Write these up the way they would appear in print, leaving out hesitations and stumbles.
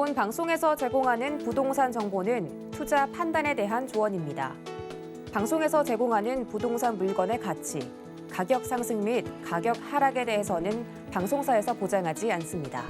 본 방송에서 제공하는 부동산 정보는 투자 판단에 대한 조언입니다. 방송에서 제공하는 부동산 물건의 가치, 가격 상승 및 가격 하락에 대해서는 방송사에서 보장하지 않습니다.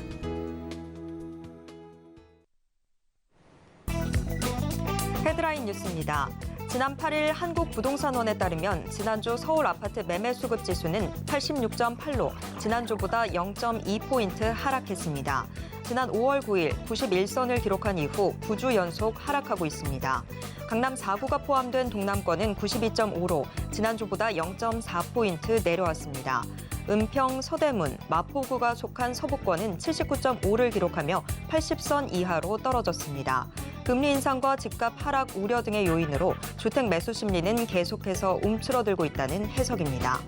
헤드라인 뉴스입니다. 지난 8일 한국부동산원에 따르면 지난주 서울 아파트 매매 수급 지수는 86.8로 지난주보다 0.2포인트 하락했습니다. 지난 5월 9일 91선을 기록한 이후 9주 연속 하락하고 있습니다. 강남 4구가 포함된 동남권은 92.5로 지난주보다 0.4포인트 내려왔습니다. 은평, 서대문, 마포구가 속한 서부권은 79.5를 기록하며 80선 이하로 떨어졌습니다. 금리 인상과 집값 하락 우려 등의 요인으로 주택 매수 심리는 계속해서 움츠러들고 있다는 해석입니다.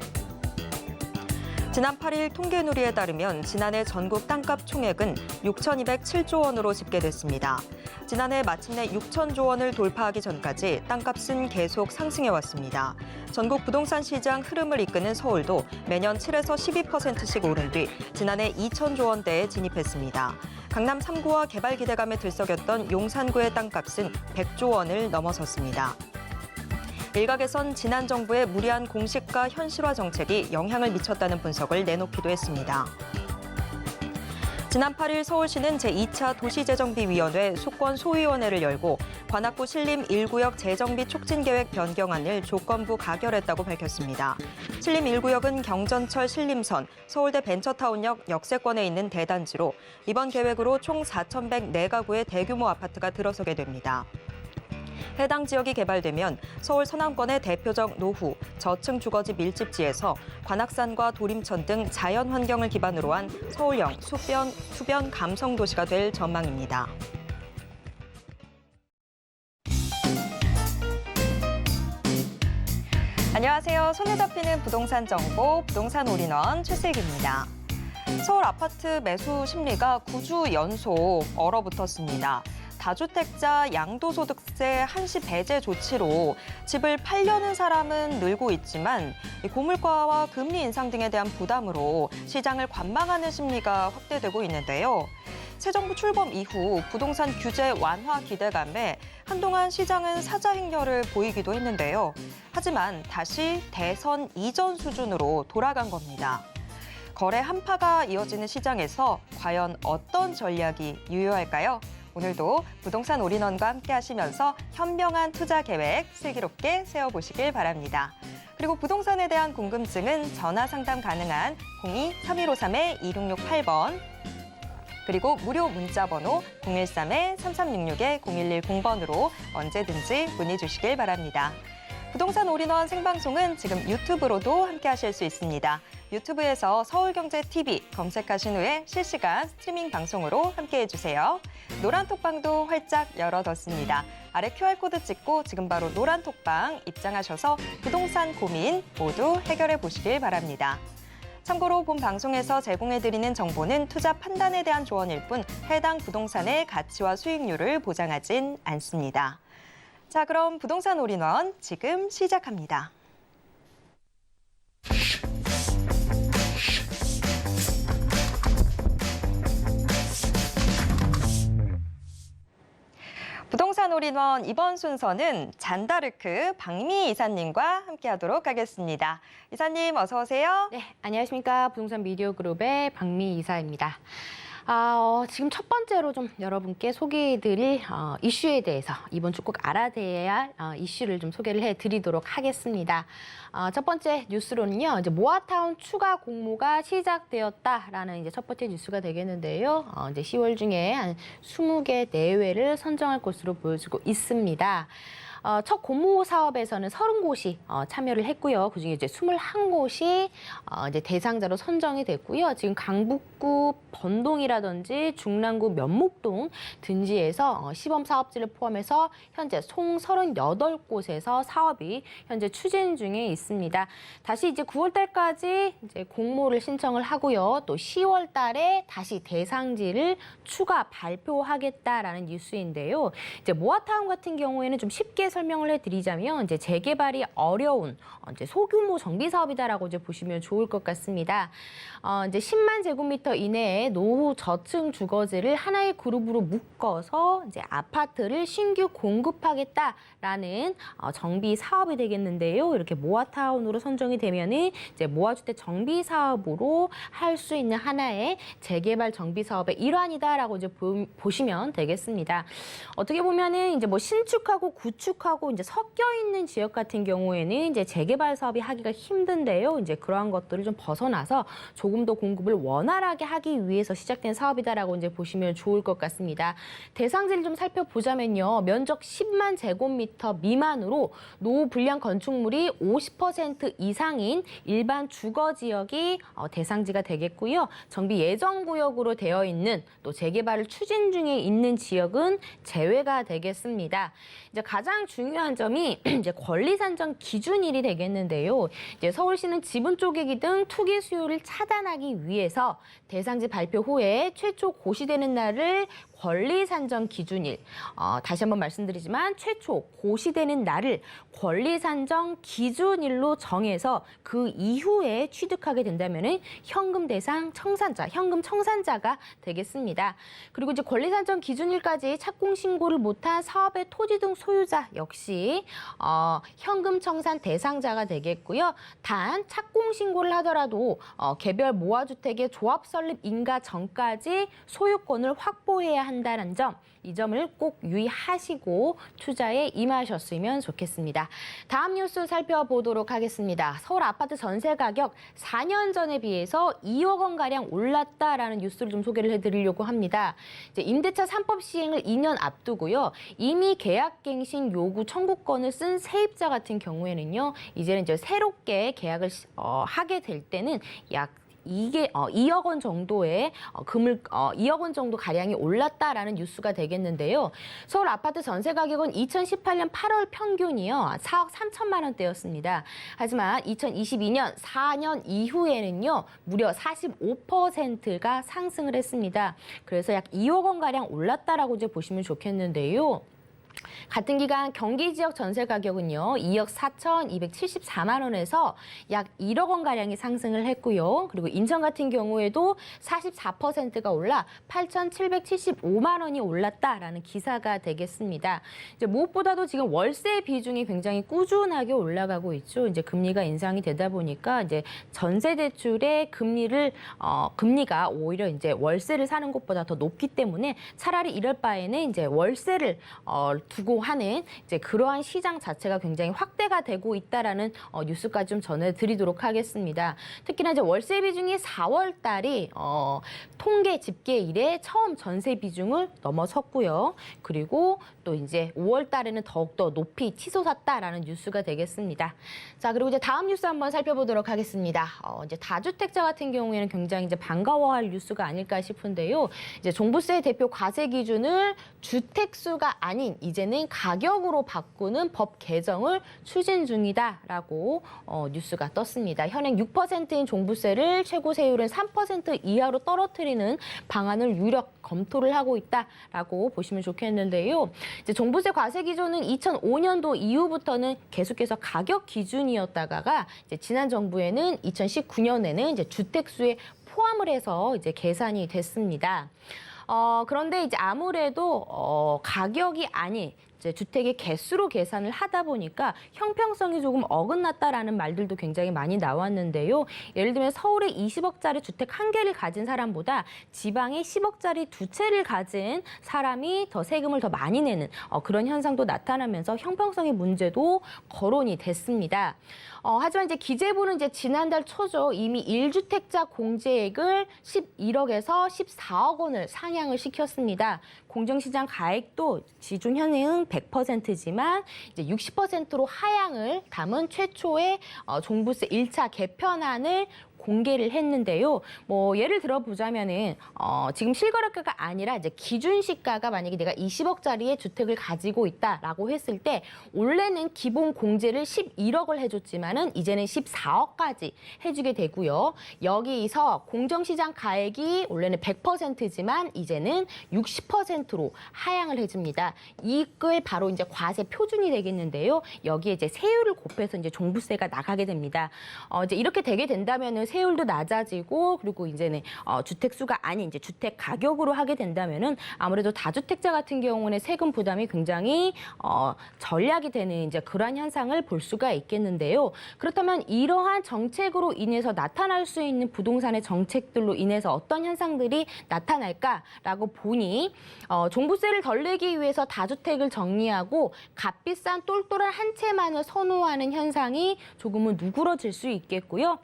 지난 8일 통계누리에 따르면 지난해 전국 땅값 총액은 6,207조 원으로 집계됐습니다. 지난해 마침내 6,000조 원을 돌파하기 전까지 땅값은 계속 상승해왔습니다. 전국 부동산 시장 흐름을 이끄는 서울도 매년 7에서 12%씩 오른 뒤 지난해 2,000조 원대에 진입했습니다. 강남 3구와 개발 기대감에 들썩였던 용산구의 땅값은 100조 원을 넘어섰습니다. 일각에선 지난 정부의 무리한 공시가 현실화 정책이 영향을 미쳤다는 분석을 내놓기도 했습니다. 지난 8일 서울시는 제2차 도시재정비위원회 수권소위원회를 열고 관악구 신림 1구역 재정비 촉진계획 변경안을 조건부 가결했다고 밝혔습니다. 신림 1구역은 경전철 신림선, 서울대 벤처타운역 역세권에 있는 대단지로 이번 계획으로 총 4,104가구의 대규모 아파트가 들어서게 됩니다. 해당 지역이 개발되면 서울 서남권의 대표적 노후, 저층 주거지 밀집지에서 관악산과 도림천 등 자연 환경을 기반으로 한 서울형 수변 감성 도시가 될 전망입니다. 안녕하세요. 손에 잡히는 부동산 정보, 부동산 올인원 최슬기입니다. 서울 아파트 매수 심리가 9주 연속 얼어붙었습니다. 다주택자 양도소득세 한시 배제 조치로 집을 팔려는 사람은 늘고 있지만 고물가와 금리 인상 등에 대한 부담으로 시장을 관망하는 심리가 확대되고 있는데요. 새 정부 출범 이후 부동산 규제 완화 기대감에 한동안 시장은 사자 행렬을 보이기도 했는데요. 하지만 다시 대선 이전 수준으로 돌아간 겁니다. 거래 한파가 이어지는 시장에서 과연 어떤 전략이 유효할까요? 오늘도 부동산 올인원과 함께 하시면서 현명한 투자 계획 슬기롭게 세워보시길 바랍니다. 그리고 부동산에 대한 궁금증은 전화 상담 가능한 02-3153-2668번 그리고 무료 문자 번호 013-3366-0110번으로 언제든지 문의 주시길 바랍니다. 부동산 올인원 생방송은 지금 유튜브로도 함께 하실 수 있습니다. 유튜브에서 서울경제TV 검색하신 후에 실시간 스트리밍 방송으로 함께해 주세요. 노란 톡방도 활짝 열어뒀습니다. 아래 QR코드 찍고 지금 바로 노란 톡방 입장하셔서 부동산 고민 모두 해결해 보시길 바랍니다. 참고로 본 방송에서 제공해드리는 정보는 투자 판단에 대한 조언일 뿐 해당 부동산의 가치와 수익률을 보장하진 않습니다. 자, 그럼 부동산 올인원 지금 시작합니다. 부동산 올인원 이번 순서는 잔다르크 박미 이사님과 함께하도록 하겠습니다. 이사님 어서 오세요. 네, 안녕하십니까. 부동산 미디어 그룹의 박미 이사입니다. 지금 첫 번째로 좀 여러분께 소개해드릴 이슈에 대해서 이번 주 꼭 알아둬야 할 이슈를 좀 소개를 해드리도록 하겠습니다. 첫 번째 뉴스로는요, 이제 모아타운 추가 공모가 시작되었다라는 이제 첫 번째 뉴스가 되겠는데요. 이제 10월 중에 한 20개 내외를 선정할 것으로 보여지고 있습니다. 첫 공모 사업에서는 30곳이 참여를 했고요. 그중에 이제 21곳이 이제 대상자로 선정이 됐고요. 지금 강북구 번동이라든지 중랑구 면목동 등지에서 시범 사업지를 포함해서 현재 총 38곳에서 사업이 현재 추진 중에 있습니다. 다시 이제 9월 달까지 이제 공모를 신청을 하고요. 또 10월 달에 다시 대상지를 추가 발표하겠다라는 뉴스인데요. 이제 모아타운 같은 경우에는 좀 쉽게 쉽게 설명을 해드리자면 이제 재개발이 어려운 이제 소규모 정비 사업이다라고 이제 보시면 좋을 것 같습니다. 이제 10만 제곱미터 이내의 노후 저층 주거지를 하나의 그룹으로 묶어서 이제 아파트를 신규 공급하겠다라는 정비 사업이 되겠는데요. 이렇게 모아타운으로 선정이 되면은 이제 모아주택 정비 사업으로 할 수 있는 하나의 재개발 정비 사업의 일환이다라고 이제 보시면 되겠습니다. 어떻게 보면은 이제 뭐 신축하고 구축하고 이제 섞여 있는 지역 같은 경우에는 이제 재개발 사업이 하기가 힘든데요. 이제 그러한 것들을 좀 벗어나서 조금 더 공급을 원활하게 하기 위해서 시작된 사업이다라고 이제 보시면 좋을 것 같습니다. 대상지를 좀 살펴보자면요. 면적 10만 제곱미터 미만으로 노후 불량 건축물이 50% 이상인 일반 주거 지역이 대상지가 되겠고요. 정비 예정 구역으로 되어 있는 또 재개발을 추진 중에 있는 지역은 제외가 되겠습니다. 이제 가장 중요한 점이 이제 권리 산정 기준일이 되겠는데요. 이제 서울시는 지분 쪼개기 등 투기 수요를 차단하기 위해서 대상지 발표 후에 최초 고시되는 날을 권리 산정 기준일, 다시 한번 말씀드리지만 최초 고시되는 날을 권리 산정 기준일로 정해서 그 이후에 취득하게 된다면은 현금 대상 청산자, 현금 청산자가 되겠습니다. 그리고 이제 권리 산정 기준일까지 착공 신고를 못한 사업의 토지 등 소유자 역시 현금 청산 대상자가 되겠고요. 단 착공 신고를 하더라도 개별 모아주택의 조합 설립 인가 전까지 소유권을 확보해야 한다는 점, 이 점을 꼭 유의하시고 투자에 임하셨으면 좋겠습니다. 다음 뉴스 살펴보도록 하겠습니다. 서울 아파트 전세 가격 4년 전에 비해서 2억 원가량 올랐다라는 뉴스를 좀 소개를 해드리려고 합니다. 이제 임대차 3법 시행을 2년 앞두고요. 이미 계약갱신 요구 청구권을 쓴 세입자 같은 경우에는요. 이제는 이제 새롭게 계약을 하게 될 때는 약 2억 원 정도의 2억 원 정도 가량이 올랐다라는 뉴스가 되겠는데요. 서울 아파트 전세 가격은 2018년 8월 평균이요 4억 3천만 원대였습니다. 하지만 2022년 4년 이후에는요 무려 45%가 상승을 했습니다. 그래서 약 2억 원 가량 올랐다라고 이제 보시면 좋겠는데요. 같은 기간 경기 지역 전세 가격은요 2억 4,274만 원에서 약 1억 원가량이 상승을 했고요. 그리고 인천 같은 경우에도 44%가 올라 8,775만 원이 올랐다라는 기사가 되겠습니다. 이제 무엇보다도 지금 월세 비중이 굉장히 꾸준하게 올라가고 있죠. 이제 금리가 인상이 되다 보니까 이제 전세 대출의 금리가 오히려 이제 월세를 사는 것보다 더 높기 때문에 차라리 이럴 바에는 이제 월세를 두고 하는 이제 그러한 시장 자체가 굉장히 확대가 되고 있다라는 뉴스까지 좀 전해드리도록 하겠습니다. 특히나 이제 월세 비중이 4월 달이 통계 집계 이래 처음 전세 비중을 넘어섰고요. 그리고 또 이제 5월 달에는 더욱더 높이 치솟았다라는 뉴스가 되겠습니다. 자, 그리고 이제 다음 뉴스 한번 살펴보도록 하겠습니다. 이제 다주택자 같은 경우에는 굉장히 이제 반가워할 뉴스가 아닐까 싶은데요. 이제 종부세 대표 과세 기준을 주택수가 아닌 이제는 가격으로 바꾸는 법 개정을 추진 중이다라고 뉴스가 떴습니다. 현행 6%인 종부세를 최고 세율은 3% 이하로 떨어뜨리는 방안을 유력 검토를 하고 있다라고 보시면 좋겠는데요. 이제 종부세 과세 기준은 2005년도 이후부터는 계속해서 가격 기준이었다가 이제 지난 정부에는 2019년에는 이제 주택수에 포함을 해서 이제 계산이 됐습니다. 그런데 이제 아무래도 가격이 아닌 이제 주택의 개수로 계산을 하다 보니까 형평성이 조금 어긋났다라는 말들도 굉장히 많이 나왔는데요. 예를 들면 서울에 20억짜리 주택 한 개를 가진 사람보다 지방에 10억짜리 두 채를 가진 사람이 더 세금을 더 많이 내는 그런 현상도 나타나면서 형평성의 문제도 거론이 됐습니다. 하지만 이제 기재부는 이제 지난달 초죠. 이미 1주택자 공제액을 11억에서 14억 원을 상향을 시켰습니다. 공정시장 가액도 기존 현행 100%지만 이제 60%로 하향을 담은 최초의 종부세 1차 개편안을 공개를 했는데요. 뭐 예를 들어 보자면은 지금 실거래가가 아니라 이제 기준 시가가 만약에 내가 20억짜리의 주택을 가지고 있다라고 했을 때 원래는 기본 공제를 11억을 해줬지만은 이제는 14억까지 해주게 되고요. 여기서 공정시장 가액이 원래는 100%지만 이제는 60%로 하향을 해줍니다. 이걸 바로 이제 과세 표준이 되겠는데요. 여기에 이제 세율을 곱해서 이제 종부세가 나가게 됩니다. 이제 이렇게 되게 된다면은 세율도 낮아지고 그리고 이제는 주택 수가 아닌 이제 주택 가격으로 하게 된다면은 아무래도 다주택자 같은 경우는 세금 부담이 굉장히 전략이 되는 이제 그러한 현상을 볼 수가 있겠는데요. 그렇다면 이러한 정책으로 인해서 나타날 수 있는 부동산의 정책들로 인해서 어떤 현상들이 나타날까라고 보니 종부세를 덜 내기 위해서 다주택을 정리하고 값비싼 똘똘한 한 채만을 선호하는 현상이 조금은 누그러질 수 있겠고요.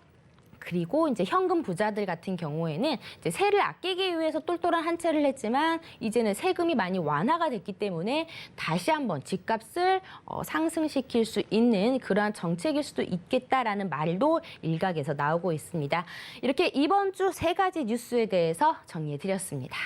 그리고 이제 현금 부자들 같은 경우에는 이제 세를 아끼기 위해서 똘똘한 한 채를 했지만 이제는 세금이 많이 완화가 됐기 때문에 다시 한번 집값을 상승시킬 수 있는 그러한 정책일 수도 있겠다라는 말도 일각에서 나오고 있습니다. 이렇게 이번 주 3가지 뉴스에 대해서 정리해드렸습니다.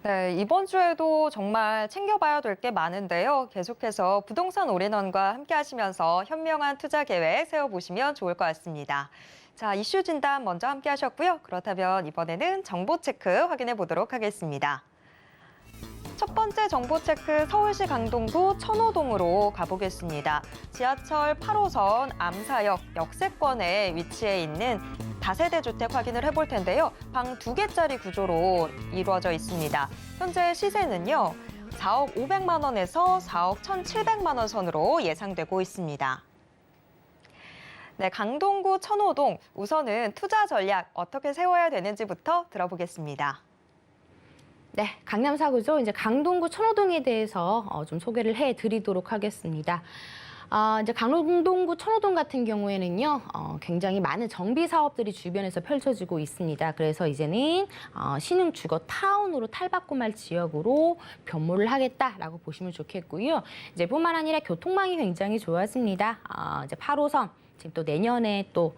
네, 이번 주에도 정말 챙겨봐야 될 게 많은데요. 계속해서 부동산 올인원과 함께 하시면서 현명한 투자 계획 세워보시면 좋을 것 같습니다. 자, 이슈 진단 먼저 함께 하셨고요. 그렇다면 이번에는 정보 체크 확인해 보도록 하겠습니다. 첫 번째 정보 체크 서울시 강동구 천호동으로 가보겠습니다. 지하철 8호선 암사역 역세권에 위치해 있는 다세대 주택 확인을 해볼 텐데요. 방 2개짜리 구조로 이루어져 있습니다. 현재 시세는요. 4억 500만 원에서 4억 1,700만 원 선으로 예상되고 있습니다. 네, 강동구 천호동 우선은 투자 전략 어떻게 세워야 되는지부터 들어보겠습니다. 네, 강남 4구죠. 이제 강동구 천호동에 대해서 좀 소개를 해드리도록 하겠습니다. 이제 강동구 천호동 같은 경우에는요, 굉장히 많은 정비 사업들이 주변에서 펼쳐지고 있습니다. 그래서 이제는 신흥 주거 타운으로 탈바꿈할 지역으로 변모를 하겠다라고 보시면 좋겠고요. 이제 뿐만 아니라 교통망이 굉장히 좋아집니다. 이제 8호선. 지금 또 내년에 또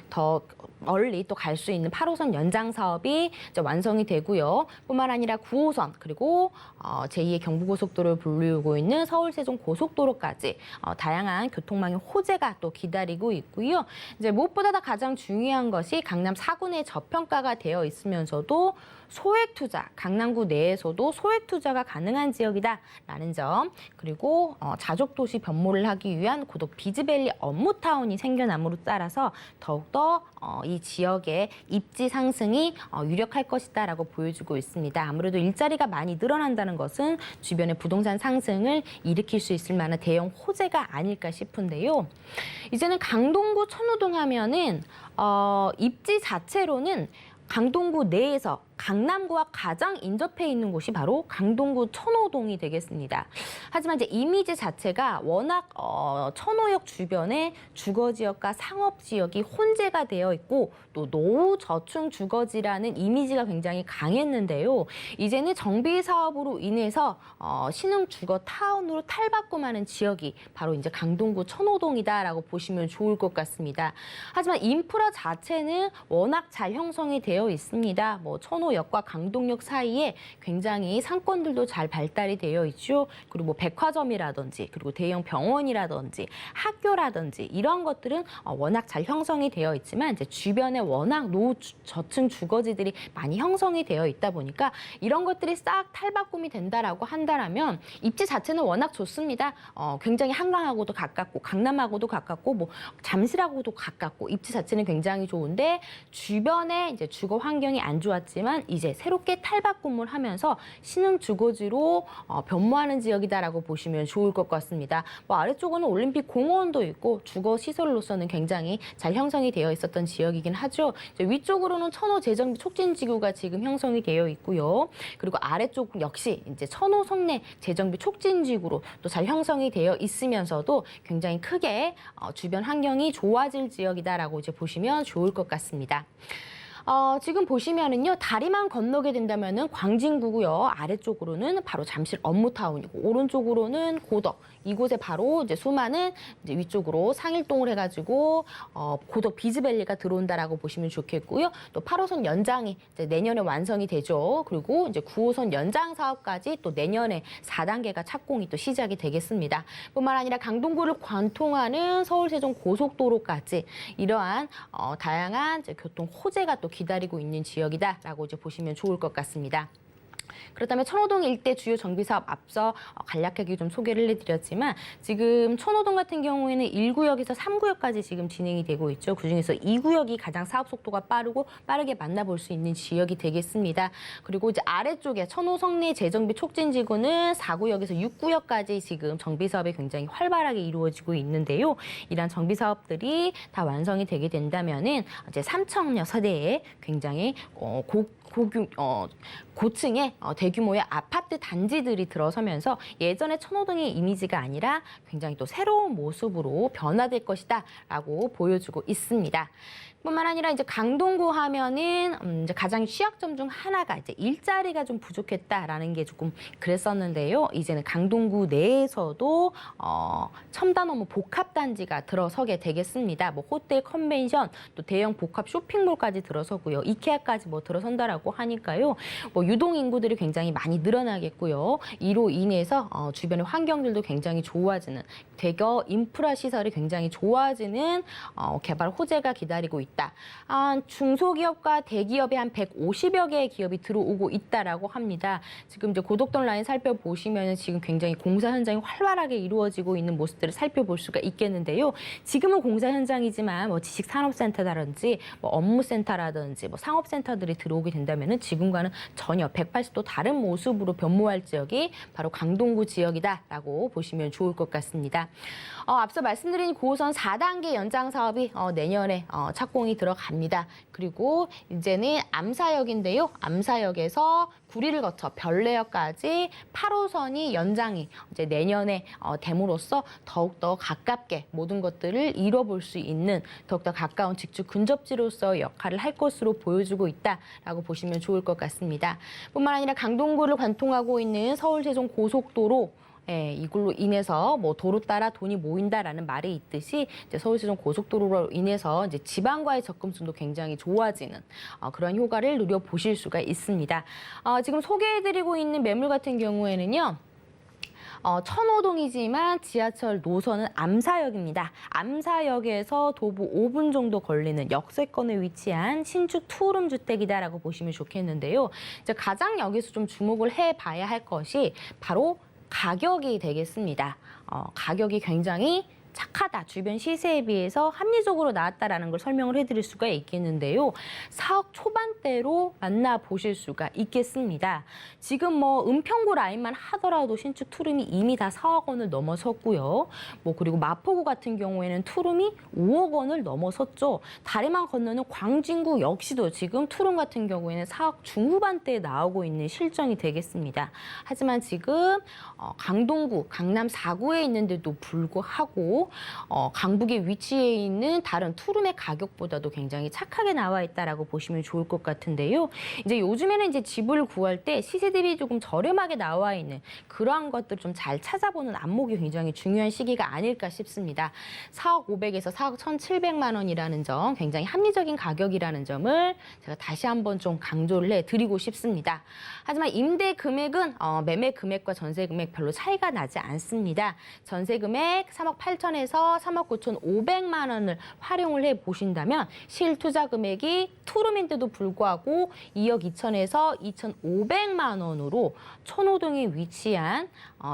더 멀리 또 갈 수 있는 8호선 연장 사업이 이제 완성이 되고요. 뿐만 아니라 9호선 그리고 제2의 경부고속도로를 불리우고 있는 서울 세종 고속도로까지 다양한 교통망의 호재가 또 기다리고 있고요. 이제 무엇보다 가장 중요한 것이 강남 4구내 저평가가 되어 있으면서도 소액 투자, 강남구 내에서도 소액 투자가 가능한 지역이다라는 점, 그리고 자족 도시 변모를 하기 위한 고독 비즈밸리 업무타운이 생겨남으로 따라서 더욱더 이 지역의 입지 상승이 유력할 것이다라고 보여주고 있습니다. 아무래도 일자리가 많이 늘어난다는 것은 주변의 부동산 상승을 일으킬 수 있을 만한 대형 호재가 아닐까 싶은데요. 이제는 강동구 천호동 하면은 입지 자체로는 강동구 내에서 강남구와 가장 인접해 있는 곳이 바로 강동구 천호동이 되겠습니다. 하지만 이제 이미지 자체가 워낙 천호역 주변에 주거지역과 상업지역이 혼재가 되어 있고 또 노후 저층 주거지라는 이미지가 굉장히 강했는데요. 이제는 정비 사업으로 인해서 신흥 주거 타운으로 탈바꿈하는 지역이 바로 이제 강동구 천호동이다라고 보시면 좋을 것 같습니다. 하지만 인프라 자체는 워낙 잘 형성이 되어 있습니다. 뭐 천호역과 강동역 사이에 굉장히 상권들도 잘 발달이 되어 있죠. 그리고 뭐 백화점이라든지 그리고 대형 병원이라든지 학교라든지 이런 것들은 워낙 잘 형성이 되어 있지만 이제 주변에 워낙 노후 저층 주거지들이 많이 형성이 되어 있다 보니까 이런 것들이 싹 탈바꿈이 된다라고 한다라면 입지 자체는 워낙 좋습니다. 굉장히 한강하고도 가깝고 강남하고도 가깝고 뭐 잠실하고도 가깝고 입지 자체는 굉장히 좋은데 주변에 이제 주거 환경이 안 좋았지만 이제 새롭게 탈바꿈을 하면서 신흥 주거지로 변모하는 지역이다라고 보시면 좋을 것 같습니다. 뭐 아래쪽은 올림픽 공원도 있고 주거 시설로서는 굉장히 잘 형성이 되어 있었던 지역이긴 하죠. 이제 위쪽으로는 천호 재정비 촉진지구가 지금 형성이 되어 있고요. 그리고 아래쪽 역시 이제 천호 성내 재정비 촉진지구로 또 잘 형성이 되어 있으면서도 굉장히 크게 주변 환경이 좋아질 지역이다라고 이제 보시면 좋을 것 같습니다. 지금 보시면은요, 다리만 건너게 된다면은 광진구고요. 아래쪽으로는 바로 잠실 업무타운이고, 오른쪽으로는 고덕. 이곳에 바로 이제 수많은 이제 위쪽으로 상일동을 해가지고 고덕 비즈밸리가 들어온다라고 보시면 좋겠고요. 또 8호선 연장이 이제 내년에 완성이 되죠. 그리고 이제 9호선 연장 사업까지 또 내년에 4단계가 착공이 또 시작이 되겠습니다. 뿐만 아니라 강동구를 관통하는 서울 세종 고속도로까지 이러한 다양한 이제 교통 호재가 또 기다리고 있는 지역이다라고 이제 보시면 좋을 것 같습니다. 그렇다면 천호동 일대 주요 정비 사업 앞서 간략하게 좀 소개를 해드렸지만 지금 천호동 같은 경우에는 1구역에서 3구역까지 지금 진행이 되고 있죠. 그중에서 2구역이 가장 사업 속도가 빠르고 빠르게 만나볼 수 있는 지역이 되겠습니다. 그리고 이제 아래쪽에 천호성내 재정비 촉진지구는 4구역에서 6구역까지 지금 정비 사업이 굉장히 활발하게 이루어지고 있는데요. 이러한 정비 사업들이 다 완성이 되게 된다면은 이제 삼청역 서대에 굉장히 고층의 대규모의 아파트 단지들이 들어서면서 예전의 천호동의 이미지가 아니라 굉장히 또 새로운 모습으로 변화될 것이다라고 보여주고 있습니다. 뿐만 아니라 이제 강동구 하면은 이제 가장 취약점 중 하나가 이제 일자리가 좀 부족했다라는 게 조금 그랬었는데요. 이제는 강동구 내에서도 첨단 업무 복합 단지가 들어서게 되겠습니다. 뭐 호텔, 컨벤션, 또 대형 복합 쇼핑몰까지 들어서고요. 이케아까지 뭐 들어선다라고 하니까요. 뭐 유동 인구들이 굉장히 많이 늘어나겠고요. 이로 인해서 주변의 환경들도 굉장히 좋아지는 대거 인프라 시설이 굉장히 좋아지는 개발 호재가 기다리고 있다. 중소기업과 대기업이 한 150여 개의 기업이 들어오고 있다라고 합니다. 지금 이제 고덕동 라인 살펴보시면 지금 굉장히 공사 현장이 활발하게 이루어지고 있는 모습들을 살펴볼 수가 있겠는데요. 지금은 공사 현장이지만 뭐 지식산업센터라든지 뭐 업무센터라든지 뭐 상업센터들이 들어오게 된다면은 지금과는 전혀 180도 다른 모습으로 변모할 지역이 바로 강동구 지역이다라고 보시면 좋을 것 같습니다. 앞서 말씀드린 9호선 4단계 연장 사업이 내년에 착공이 들어갑니다. 그리고 이제는 암사역인데요. 암사역에서 구리를 거쳐 별내역까지 8호선이 연장이 이제 내년에 됨으로써 더욱더 가깝게 모든 것들을 이뤄볼 수 있는 더욱더 가까운 직주 근접지로서 역할을 할 것으로 보여주고 있다라고 보시면 좋을 것 같습니다. 뿐만 아니라 강동구를 관통하고 있는 서울 세종 고속도로 이걸로 인해서 뭐 도로 따라 돈이 모인다라는 말이 있듯이 이제 서울 세종 고속도로로 인해서 이제 지방과의 접근성도 굉장히 좋아지는 그런 효과를 누려보실 수가 있습니다. 지금 소개해드리고 있는 매물 같은 경우에는요. 천호동이지만 지하철 노선은 암사역입니다. 암사역에서 도보 5분 정도 걸리는 역세권에 위치한 신축 투룸 주택이다라고 보시면 좋겠는데요. 이제 가장 여기서 좀 주목을 해봐야 할 것이 바로 가격이 되겠습니다. 가격이 굉장히 착하다. 주변 시세에 비해서 합리적으로 나왔다라는 걸 설명을 해드릴 수가 있겠는데요. 4억 초반대로 만나보실 수가 있겠습니다. 지금 뭐 은평구 라인만 하더라도 신축 투룸이 이미 다 4억 원을 넘어섰고요. 뭐 그리고 마포구 같은 경우에는 투룸이 5억 원을 넘어섰죠. 다리만 건너는 광진구 역시도 지금 투룸 같은 경우에는 4억 중후반대에 나오고 있는 실정이 되겠습니다. 하지만 지금 강동구, 강남 4구에 있는데도 불구하고 강북에 위치해 있는 다른 투룸의 가격보다도 굉장히 착하게 나와 있다라고 보시면 좋을 것 같은데요. 이제 요즘에는 이제 집을 구할 때 시세 대비 조금 저렴하게 나와 있는 그러한 것들을 좀 잘 찾아보는 안목이 굉장히 중요한 시기가 아닐까 싶습니다. 4억 500에서 4억 1,700만 원이라는 점, 굉장히 합리적인 가격이라는 점을 제가 다시 한번 좀 강조를 해드리고 싶습니다. 하지만 임대 금액은 매매 금액과 전세 금액 별로 차이가 나지 않습니다. 전세 금액 3억 8천에서 3억 9,500만 원을 활용을 해 보신다면 실투자 금액이 투룸인데도 불구하고 2억 2천에서 2,500만 원으로 천호동에 위치한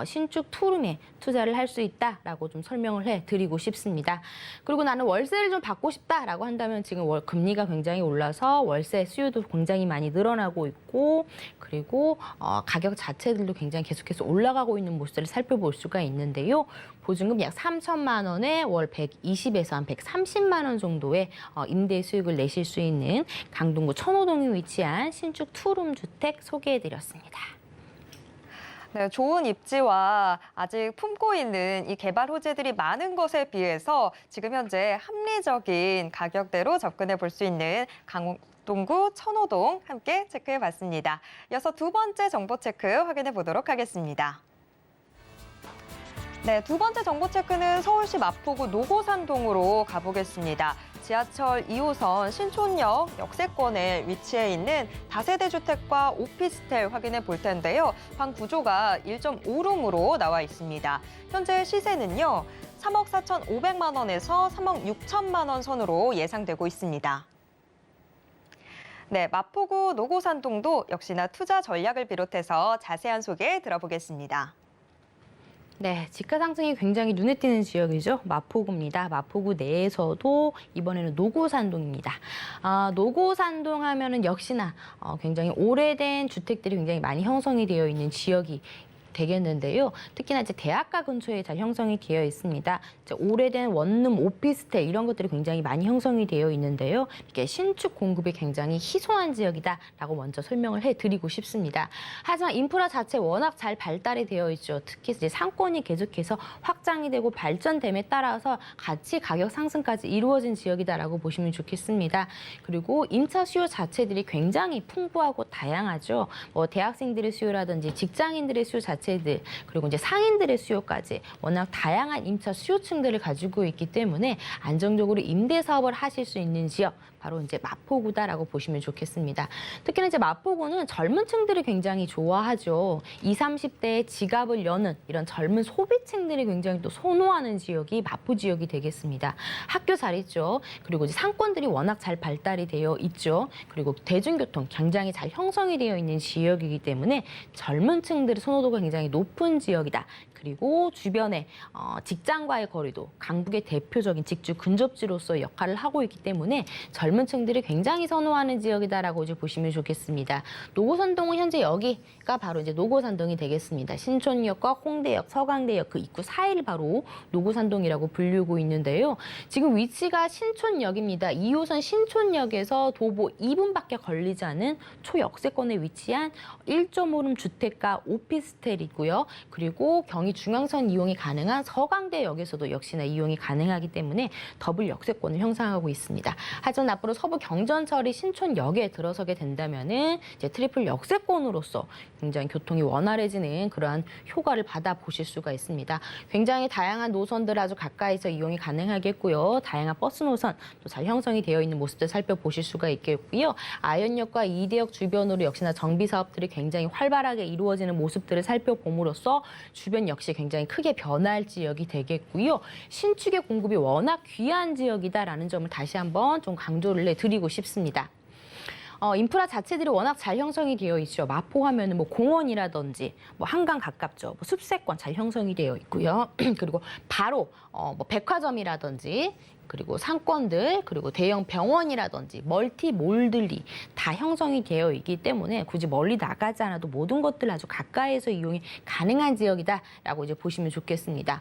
신축 투룸에 투자를 할 수 있다라고 좀 설명을 해드리고 싶습니다. 그리고 나는 월세를 좀 받고 싶다라고 한다면 지금 금리가 굉장히 올라서 월세 수요도 굉장히 많이 늘어나고 있고 그리고 가격 자체들도 굉장히 계속해서 올라가고 있는 모습을 살펴볼 수가 있는데요. 보증금 약 3천만 원에 월 120에서 한 130만 원 정도의 임대 수익을 내실 수 있는 강동구 천호동에 위치한 신축 투룸 주택 소개해드렸습니다. 네, 좋은 입지와 아직 품고 있는 이 개발 호재들이 많은 것에 비해서 지금 현재 합리적인 가격대로 접근해 볼 수 있는 동구 천호동 함께 체크해봤습니다. 이어서 두 번째 정보 체크 확인해 보도록 하겠습니다. 네, 두 번째 정보 체크는 서울시 마포구 노고산동으로 가보겠습니다. 지하철 2호선 신촌역 역세권에 위치해 있는 다세대 주택과 오피스텔 확인해 볼 텐데요. 방 구조가 1.5룸으로 나와 있습니다. 현재 시세는요, 3억 4,500만 원에서 3억 6천만 원 선으로 예상되고 있습니다. 네, 마포구 노고산동도 역시나 투자 전략을 비롯해서 자세한 소개 들어보겠습니다. 네, 집가 상승이 굉장히 눈에 띄는 지역이죠. 마포구입니다. 마포구 내에서도 이번에는 노고산동입니다. 노고산동 하면은 역시나 굉장히 오래된 주택들이 굉장히 많이 형성이 되어 있는 지역이 되겠는데요. 특히나 이제 대학가 근처에 잘 형성이 되어 있습니다. 이제 오래된 원룸, 오피스텔 이런 것들이 굉장히 많이 형성이 되어 있는데요. 이게 신축 공급이 굉장히 희소한 지역이다라고 먼저 설명을 해드리고 싶습니다. 하지만 인프라 자체 워낙 잘 발달이 되어 있죠. 특히 이제 상권이 계속해서 확장이 되고 발전됨에 따라서 같이 가격 상승까지 이루어진 지역이다라고 보시면 좋겠습니다. 그리고 임차 수요 자체들이 굉장히 풍부하고 다양하죠. 뭐 대학생들의 수요라든지 직장인들의 수요 자체들 그리고 이제 상인들의 수요까지 워낙 다양한 임차 수요층들을 가지고 있기 때문에 안정적으로 임대 사업을 하실 수 있는 지역 바로 이제 마포구다라고 보시면 좋겠습니다. 특히나 이제 마포구는 젊은 층들이 굉장히 좋아하죠. 20, 30대의 지갑을 여는 이런 젊은 소비층들이 굉장히 또 선호하는 지역이 마포 지역이 되겠습니다. 학교 잘 있죠. 그리고 이제 상권들이 워낙 잘 발달이 되어 있죠. 그리고 대중교통 굉장히 잘 형성이 되어 있는 지역이기 때문에 젊은 층들의 선호도가 굉장히 높은 지역이다. 그리고 주변에 직장과의 거리도 강북의 대표적인 직주 근접지로서 역할을 하고 있기 때문에 젊은 층들이 굉장히 선호하는 지역이다라고 이제 보시면 좋겠습니다. 노고산동은 현재 여기가 바로 이제 노고산동이 되겠습니다. 신촌역과 홍대역, 서강대역 그 입구 사이를 바로 노고산동이라고 불리고 있는데요. 지금 위치가 신촌역입니다. 2호선 신촌역에서 도보 2분밖에 걸리지 않은 초역세권에 위치한 1.5룸 주택가 오피스텔이고요. 그리고 경의 중앙선 이용이 가능한 서강대역에서도 역시나 이용이 가능하기 때문에 더블 역세권을 형성하고 있습니다. 하지만 앞으로 서부 경전철이 신촌역에 들어서게 된다면은 이제 트리플 역세권으로서 굉장히 교통이 원활해지는 그러한 효과를 받아보실 수가 있습니다. 굉장히 다양한 노선들 아주 가까이서 이용이 가능하겠고요. 다양한 버스 노선 또 잘 형성이 되어 있는 모습들 살펴보실 수가 있겠고요. 아현역과 이대역 주변으로 역시나 정비 사업들이 굉장히 활발하게 이루어지는 모습들을 살펴봄으로써 주변 역시 굉장히 크게 변할 지역이 되겠고요. 신축의 공급이 워낙 귀한 지역이다라는 점을 다시 한번 좀 강조를 해드리고 싶습니다. 인프라 자체들이 워낙 잘 형성이 되어 있죠. 마포 하면은 뭐 공원이라든지 뭐 한강 가깝죠. 뭐 숲세권 잘 형성이 되어 있고요. 그리고 바로 뭐 백화점이라든지 그리고 상권들, 그리고 대형 병원이라든지 멀티몰들이 다 형성이 되어 있기 때문에 굳이 멀리 나가지 않아도 모든 것들 아주 가까이에서 이용이 가능한 지역이다라고 이제 보시면 좋겠습니다.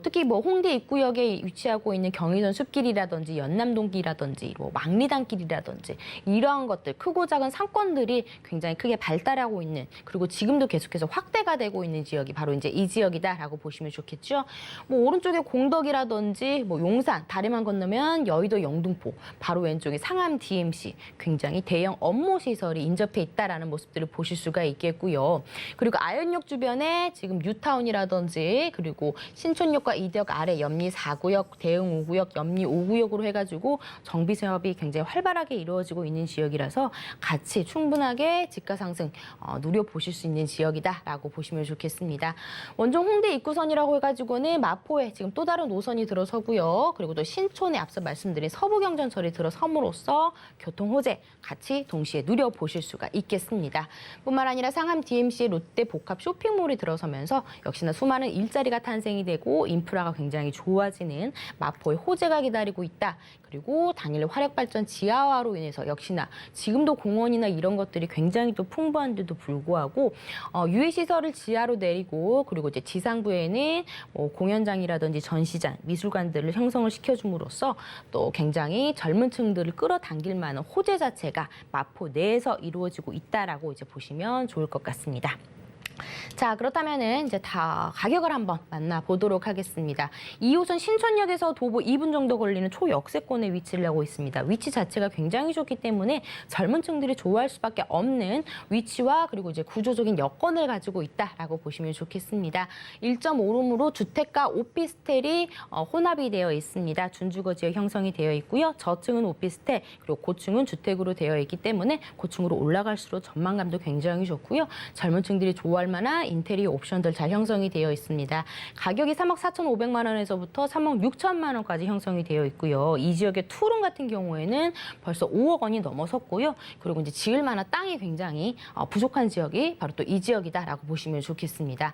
특히 뭐 홍대 입구역에 위치하고 있는 경의선 숲길이라든지 연남동길이라든지 뭐 망리단길이라든지 이러한 것들 크고 작은 상권들이 굉장히 크게 발달하고 있는 그리고 지금도 계속해서 확대가 되고 있는 지역이 바로 이제 이 지역이다라고 보시면 좋겠죠. 뭐 오른쪽에 공덕이라든지 뭐 용산, 다리만 건너면 여의도 영등포, 바로 왼쪽에 상암 DMC 굉장히 대형 업무 시설이 인접해 있다라는 모습들을 보실 수가 있겠고요. 그리고 아현역 주변에 지금 뉴타운이라든지 그리고 신촌역과 이대역 아래 염리 4구역, 대흥 5구역, 염리 5구역으로 해가지고 정비 사업이 굉장히 활발하게 이루어지고 있는 지역이라서 같이 충분하게 집가 상승 누려보실 수 있는 지역이다라고 보시면 좋겠습니다. 원종 홍대 입구선이라고 해가지고는 마포에 지금 또 다른 노선이 들어서고요. 그리고 또 신촌에 앞서 말씀드린 서부경전철이 들어섬으로써 교통 호재 같이 동시에 누려보실 수가 있겠습니다. 뿐만 아니라 상암 DMC의 롯데 복합 쇼핑몰이 들어서면서 역시나 수많은 일자리가 탄생이 되고 인프라가 굉장히 좋아지는 마포의 호재가 기다리고 있다. 그리고 당일 화력발전 지하화로 인해서 역시나 지금도 공원이나 이런 것들이 굉장히 또 풍부한데도 불구하고 유해시설을 지하로 내리고 그리고 이제 지상부에는 뭐 공연장이라든지 전시장, 미술관들을 형성을 시켜줌으로써 또 굉장히 젊은 층들을 끌어당길 만한 호재 자체가 마포 내에서 이루어지고 있다라고 이제 보시면 좋을 것 같습니다. 자, 그렇다면은 이제 다 가격을 한번 만나보도록 하겠습니다. 2호선 신촌역에서 도보 2분 정도 걸리는 초역세권에 위치를 하고 있습니다. 위치 자체가 굉장히 좋기 때문에 젊은 층들이 좋아할 수밖에 없는 위치와 그리고 이제 구조적인 여건을 가지고 있다라고 보시면 좋겠습니다. 1.5룸으로 주택과 오피스텔이 혼합이 되어 있습니다. 준주거 지역 형성이 되어 있고요. 저층은 오피스텔, 그리고 고층은 주택으로 되어 있기 때문에 고층으로 올라갈수록 전망감도 굉장히 좋고요. 젊은 층들이 좋아할 만한 인테리어 옵션들 잘 형성이 되어 있습니다. 가격이 3억 4,500만 원에서부터 3억 6천만 원까지 형성이 되어 있고요. 이 지역의 투룸 같은 경우에는 벌써 5억 원이 넘어섰고요. 그리고 이제 지을 만한 땅이 굉장히 부족한 지역이 바로 또 이 지역이다라고 보시면 좋겠습니다.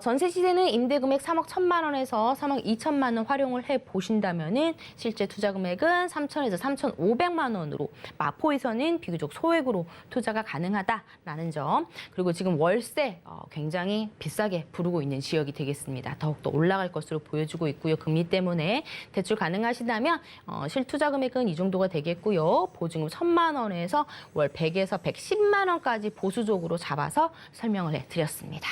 전세 시세는 임대 금액 3억 1천만 원에서 3억 2천만 원 활용을 해 보신다면은 실제 투자 금액은 3천에서 3,500만 원으로 마포에서는 비교적 소액으로 투자가 가능하다라는 점. 그리고 지금 월세 굉장히 비싸게 부르고 있는 지역이 되겠습니다. 더욱더 올라갈 것으로 보여주고 있고요. 금리 때문에 대출 가능하시다면 실투자 금액은 이 정도가 되겠고요. 보증금 1,000만 원에서 월 100에서 110만 원까지 보수적으로 잡아서 설명을 해드렸습니다.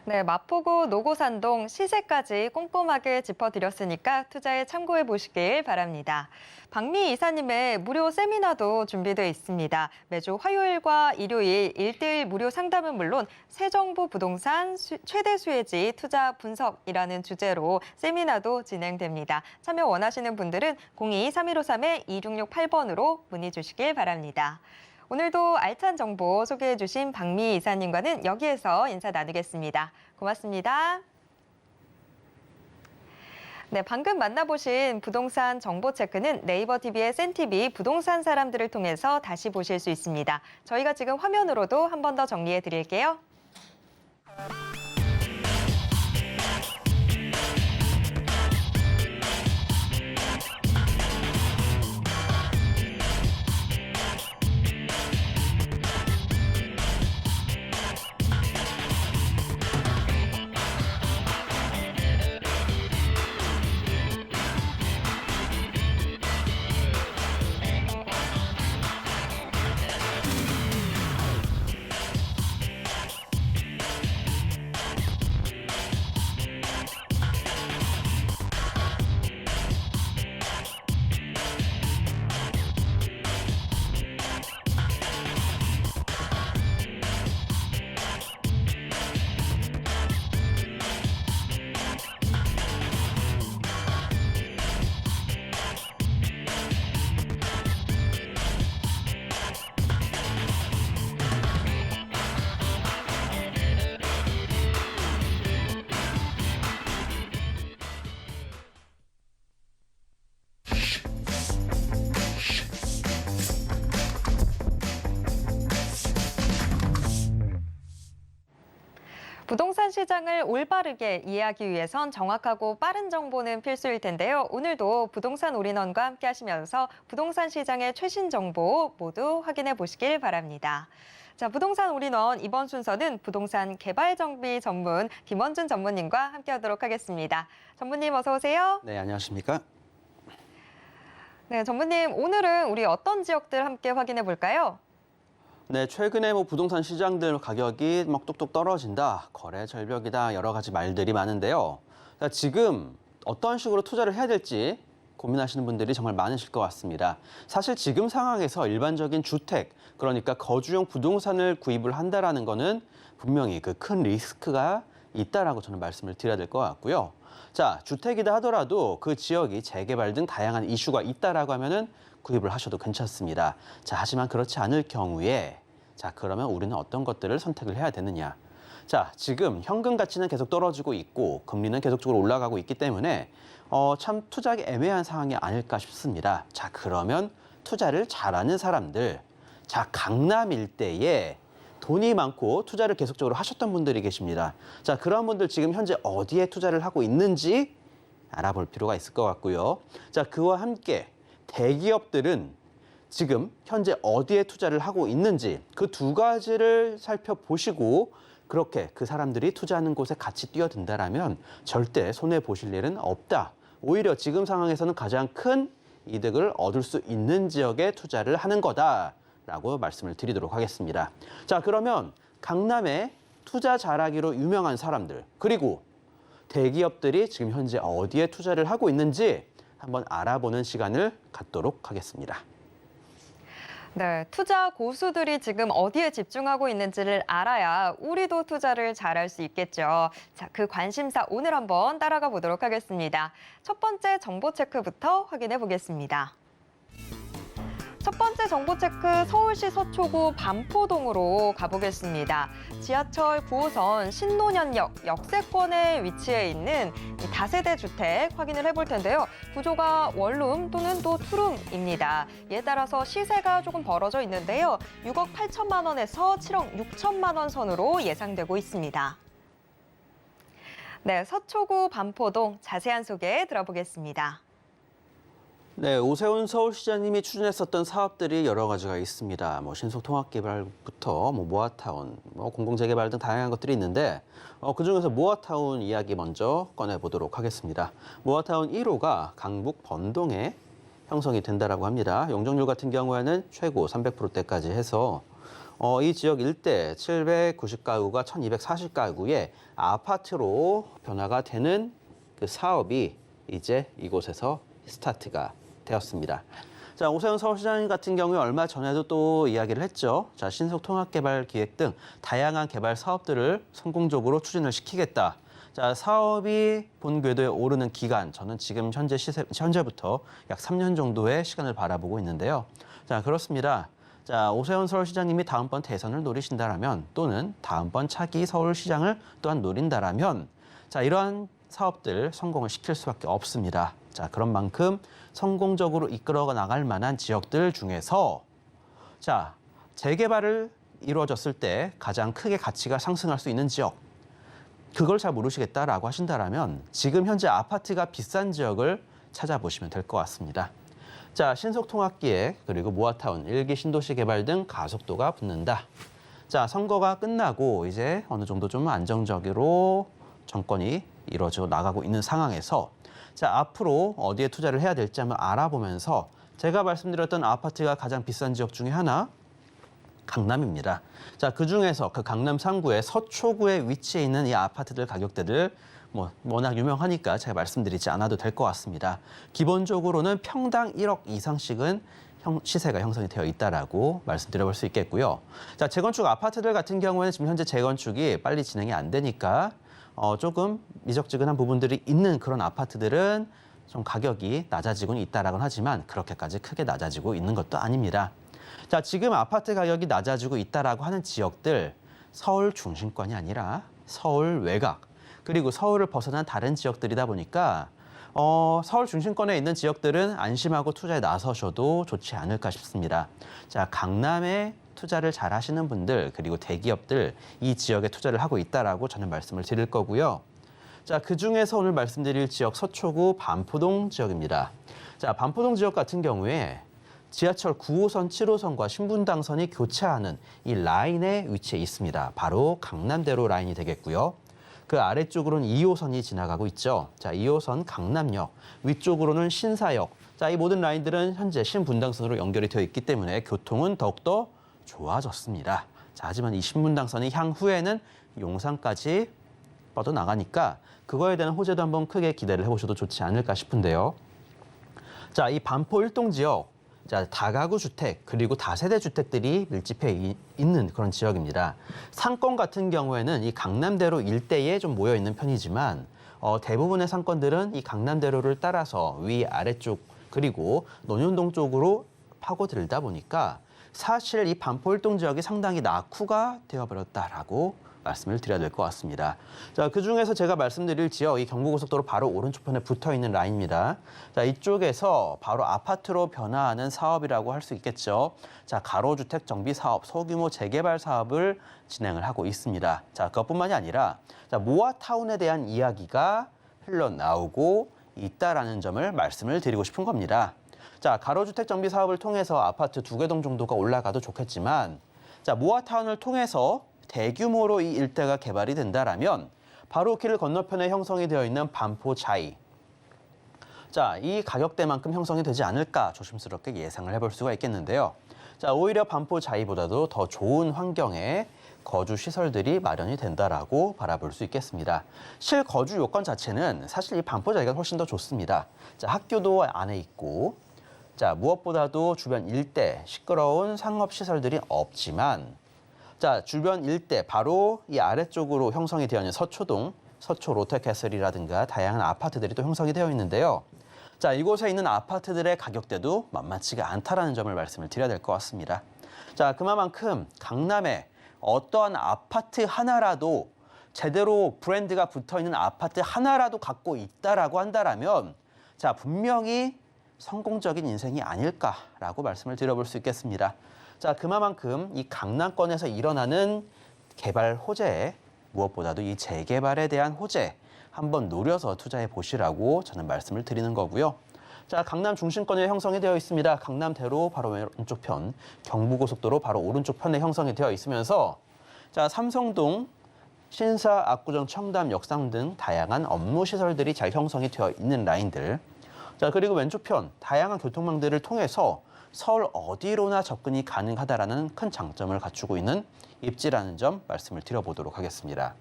네, 마포구 노고산동 시세까지 꼼꼼하게 짚어드렸으니까 투자에 참고해 보시길 바랍니다. 박미 이사님의 무료 세미나도 준비되어 있습니다. 매주 화요일과 일요일 1대1 무료 상담은 물론 새 정부 부동산 최대 수혜지 투자 분석이라는 주제로 세미나도 진행됩니다. 참여 원하시는 분들은 02-3153-2668번으로 문의 주시길 바랍니다. 오늘도 알찬 정보 소개해 주신 박미 이사님과는 여기에서 인사 나누겠습니다. 고맙습니다. 네, 방금 만나보신 부동산 정보 체크는 네이버 TV의 센TV 부동산 사람들을 통해서 다시 보실 수 있습니다. 저희가 지금 화면으로도 한 번 더 정리해 드릴게요. 부동산 시장을 올바르게 이해하기 위해선 정확하고 빠른 정보는 필수일 텐데요. 오늘도 부동산 올인원과 함께 하시면서 부동산 시장의 최신 정보 모두 확인해 보시길 바랍니다. 자, 부동산 올인원 이번 순서는 부동산 개발 정비 전문 김원준 전무님과 함께 하도록 하겠습니다. 전무님 어서 오세요. 네, 안녕하십니까? 네, 전무님 오늘은 우리 어떤 지역들 함께 확인해 볼까요? 네, 최근에 부동산 시장들 가격이 막 뚝뚝 떨어진다, 거래 절벽이다, 여러 가지 말들이 많은데요. 자, 지금 어떤 식으로 투자를 해야 될지 고민하시는 분들이 정말 많으실 것 같습니다. 사실 지금 상황에서 일반적인 주택, 그러니까 거주용 부동산을 구입을 한다라는 거는 분명히 그 큰 리스크가 있다라고 저는 말씀을 드려야 될 것 같고요. 자, 주택이다 하더라도 그 지역이 재개발 등 다양한 이슈가 있다라고 하면은 구입을 하셔도 괜찮습니다. 자, 하지만 그렇지 않을 경우에 자, 그러면 우리는 어떤 것들을 선택을 해야 되느냐. 자, 지금 현금 가치는 계속 떨어지고 있고 금리는 계속적으로 올라가고 있기 때문에 참 투자하기 애매한 상황이 아닐까 싶습니다. 자, 그러면 투자를 잘하는 사람들, 자, 강남 일대에 돈이 많고 투자를 계속적으로 하셨던 분들이 계십니다. 자, 그런 분들 지금 현재 어디에 투자를 하고 있는지 알아볼 필요가 있을 것 같고요. 자, 그와 함께 대기업들은 지금 현재 어디에 투자를 하고 있는지 그 두 가지를 살펴보시고 그렇게 그 사람들이 투자하는 곳에 같이 뛰어든다라면 절대 손해보실 일은 없다. 오히려 지금 상황에서는 가장 큰 이득을 얻을 수 있는 지역에 투자를 하는 거다라고 말씀을 드리도록 하겠습니다. 자, 그러면 강남에 투자 잘하기로 유명한 사람들, 그리고 대기업들이 지금 현재 어디에 투자를 하고 있는지 한번 알아보는 시간을 갖도록 하겠습니다. 네, 투자 고수들이 지금 어디에 집중하고 있는지를 알아야 우리도 투자를 잘할 수 있겠죠. 자, 그 관심사 오늘 한번 따라가 보도록 하겠습니다. 첫 번째 정보 체크부터 확인해 보겠습니다. 첫 번째 정보 체크 서울시 서초구 반포동으로 가보겠습니다. 지하철 9호선 신논현역 역세권에 위치해 있는 이 다세대 주택 확인을 해볼 텐데요. 구조가 원룸 또는 또 투룸입니다. 이에 따라서 시세가 조금 벌어져 있는데요. 6억 8천만 원에서 7억 6천만 원 선으로 예상되고 있습니다. 네, 서초구 반포동 자세한 소개 들어보겠습니다. 네, 오세훈 서울시장님이 추진했었던 사업들이 여러 가지가 있습니다. 신속통합개발부터 모아타운, 공공재개발 등 다양한 것들이 있는데 그중에서 모아타운 이야기 먼저 꺼내보도록 하겠습니다. 모아타운 1호가 강북 번동에 형성이 된다라고 합니다. 용적률 같은 경우에는 최고 300%대까지 해서 이 지역 일대 790가구가 1240가구의 아파트로 변화가 되는 그 사업이 이제 이곳에서 스타트가 되었습니다. 자, 오세훈 서울시장님 같은 경우에 얼마 전에도 또 이야기를 했죠. 자, 신속통합개발 기획 등 다양한 개발 사업들을 성공적으로 추진을 시키겠다. 자, 사업이 본 궤도에 오르는 기간, 저는 지금 현재부터 약 3년 정도의 시간을 바라보고 있는데요. 자, 그렇습니다. 자, 오세훈 서울시장님이 다음번 대선을 노리신다라면 또는 다음번 차기 서울시장을 또한 노린다라면 자, 이러한 사업들 성공을 시킬 수밖에 없습니다. 자, 그런 만큼 성공적으로 이끌어 나갈 만한 지역들 중에서 자, 재개발을 이루어졌을 때 가장 크게 가치가 상승할 수 있는 지역, 그걸 잘 모르시겠다라고 하신다라면 지금 현재 아파트가 비싼 지역을 찾아보시면 될 것 같습니다. 자, 신속통합기획 그리고 모아타운, 1기 신도시 개발 등 가속도가 붙는다. 자, 선거가 끝나고 이제 어느 정도 좀 안정적으로 정권이 이루어져 나가고 있는 상황에서 자, 앞으로 어디에 투자를 해야 될지 한번 알아보면서 제가 말씀드렸던 아파트가 가장 비싼 지역 중에 하나 강남입니다. 자, 그중에서 그 강남 상구의 서초구에 위치해 있는 이 아파트들 가격대들 워낙 유명하니까 제가 말씀드리지 않아도 될 것 같습니다. 기본적으로는 평당 1억 이상씩은 시세가 형성이 되어 있다라고 말씀드려볼 수 있겠고요. 자, 재건축 아파트들 같은 경우에는 지금 현재 재건축이 빨리 진행이 안 되니까 조금 미적지근한 부분들이 있는 그런 아파트들은 좀 가격이 낮아지고는 있다라고는 하지만 그렇게까지 크게 낮아지고 있는 것도 아닙니다. 자, 지금 아파트 가격이 낮아지고 있다라고 하는 지역들, 서울 중심권이 아니라 서울 외곽, 그리고 서울을 벗어난 다른 지역들이다 보니까 서울 중심권에 있는 지역들은 안심하고 투자에 나서셔도 좋지 않을까 싶습니다. 자, 강남에 투자를 잘 하시는 분들 그리고 대기업들 이 지역에 투자를 하고 있다라고 저는 말씀을 드릴 거고요. 자, 그중에서 오늘 말씀드릴 지역 서초구 반포동 지역입니다. 자, 반포동 지역 같은 경우에 지하철 9호선, 7호선과 신분당선이 교차하는 이 라인에 위치해 있습니다. 바로 강남대로 라인이 되겠고요. 그 아래쪽으로는 2호선이 지나가고 있죠. 자, 2호선 강남역, 위쪽으로는 신사역. 자, 이 모든 라인들은 현재 신분당선으로 연결이 되어 있기 때문에 교통은 더욱더 좋아졌습니다. 자, 하지만 이 신분당선이 향후에는 용산까지 뻗어나가니까 그거에 대한 호재도 한번 크게 기대를 해보셔도 좋지 않을까 싶은데요. 자, 이 반포 일동 지역, 자, 다가구 주택 그리고 다세대 주택들이 밀집해 있는 그런 지역입니다. 상권 같은 경우에는 이 강남대로 일대에 좀 모여 있는 편이지만 대부분의 상권들은 이 강남대로를 따라서 위 아래쪽 그리고 논현동 쪽으로 파고들다 보니까 사실 이 반포 일동 지역이 상당히 낙후가 되어버렸다라고 말씀을 드려야 될 것 같습니다. 자, 그중에서 제가 말씀드릴 지역, 이 경부고속도로 바로 오른쪽편에 붙어있는 라인입니다. 자, 이쪽에서 바로 아파트로 변화하는 사업이라고 할 수 있겠죠. 자, 가로주택 정비 사업, 소규모 재개발 사업을 진행을 하고 있습니다. 자, 그것뿐만이 아니라 자, 모아타운에 대한 이야기가 흘러나오고 있다라는 점을 말씀을 드리고 싶은 겁니다. 자, 가로주택 정비 사업을 통해서 아파트 2개 동 정도가 올라가도 좋겠지만 자, 모아타운을 통해서 대규모로 이 일대가 개발이 된다라면 바로 길 건너편에 형성이 되어 있는 반포 자이. 자, 이 가격대만큼 형성이 되지 않을까 조심스럽게 예상을 해볼 수가 있겠는데요. 자, 오히려 반포 자이보다도 더 좋은 환경에 거주 시설들이 마련이 된다라고 바라볼 수 있겠습니다. 실거주 요건 자체는 사실 이 반포자리가 훨씬 더 좋습니다. 자, 학교도 안에 있고, 자, 무엇보다도 주변 일대 시끄러운 상업시설들이 없지만, 자, 주변 일대 바로 이 아래쪽으로 형성이 되어 있는 서초동, 서초 롯데캐슬이라든가 다양한 아파트들이 또 형성이 되어 있는데요. 자, 이곳에 있는 아파트들의 가격대도 만만치가 않다라는 점을 말씀을 드려야 될 것 같습니다. 자, 그만큼 강남에 어떠한 아파트 하나라도 제대로 브랜드가 붙어있는 아파트 하나라도 갖고 있다라고 한다라면 자, 분명히 성공적인 인생이 아닐까라고 말씀을 드려볼 수 있겠습니다. 자, 그만큼 이 강남권에서 일어나는 개발 호재, 무엇보다도 이 재개발에 대한 호재 한번 노려서 투자해 보시라고 저는 말씀을 드리는 거고요. 자, 강남 중심권에 형성이 되어 있습니다. 강남대로 바로 왼쪽 편, 경부고속도로 바로 오른쪽 편에 형성이 되어 있으면서 자, 삼성동, 신사, 압구정, 청담, 역삼 등 다양한 업무 시설들이 잘 형성이 되어 있는 라인들. 자, 그리고 왼쪽 편, 다양한 교통망들을 통해서 서울 어디로나 접근이 가능하다라는 큰 장점을 갖추고 있는 입지라는 점 말씀을 드려보도록 하겠습니다.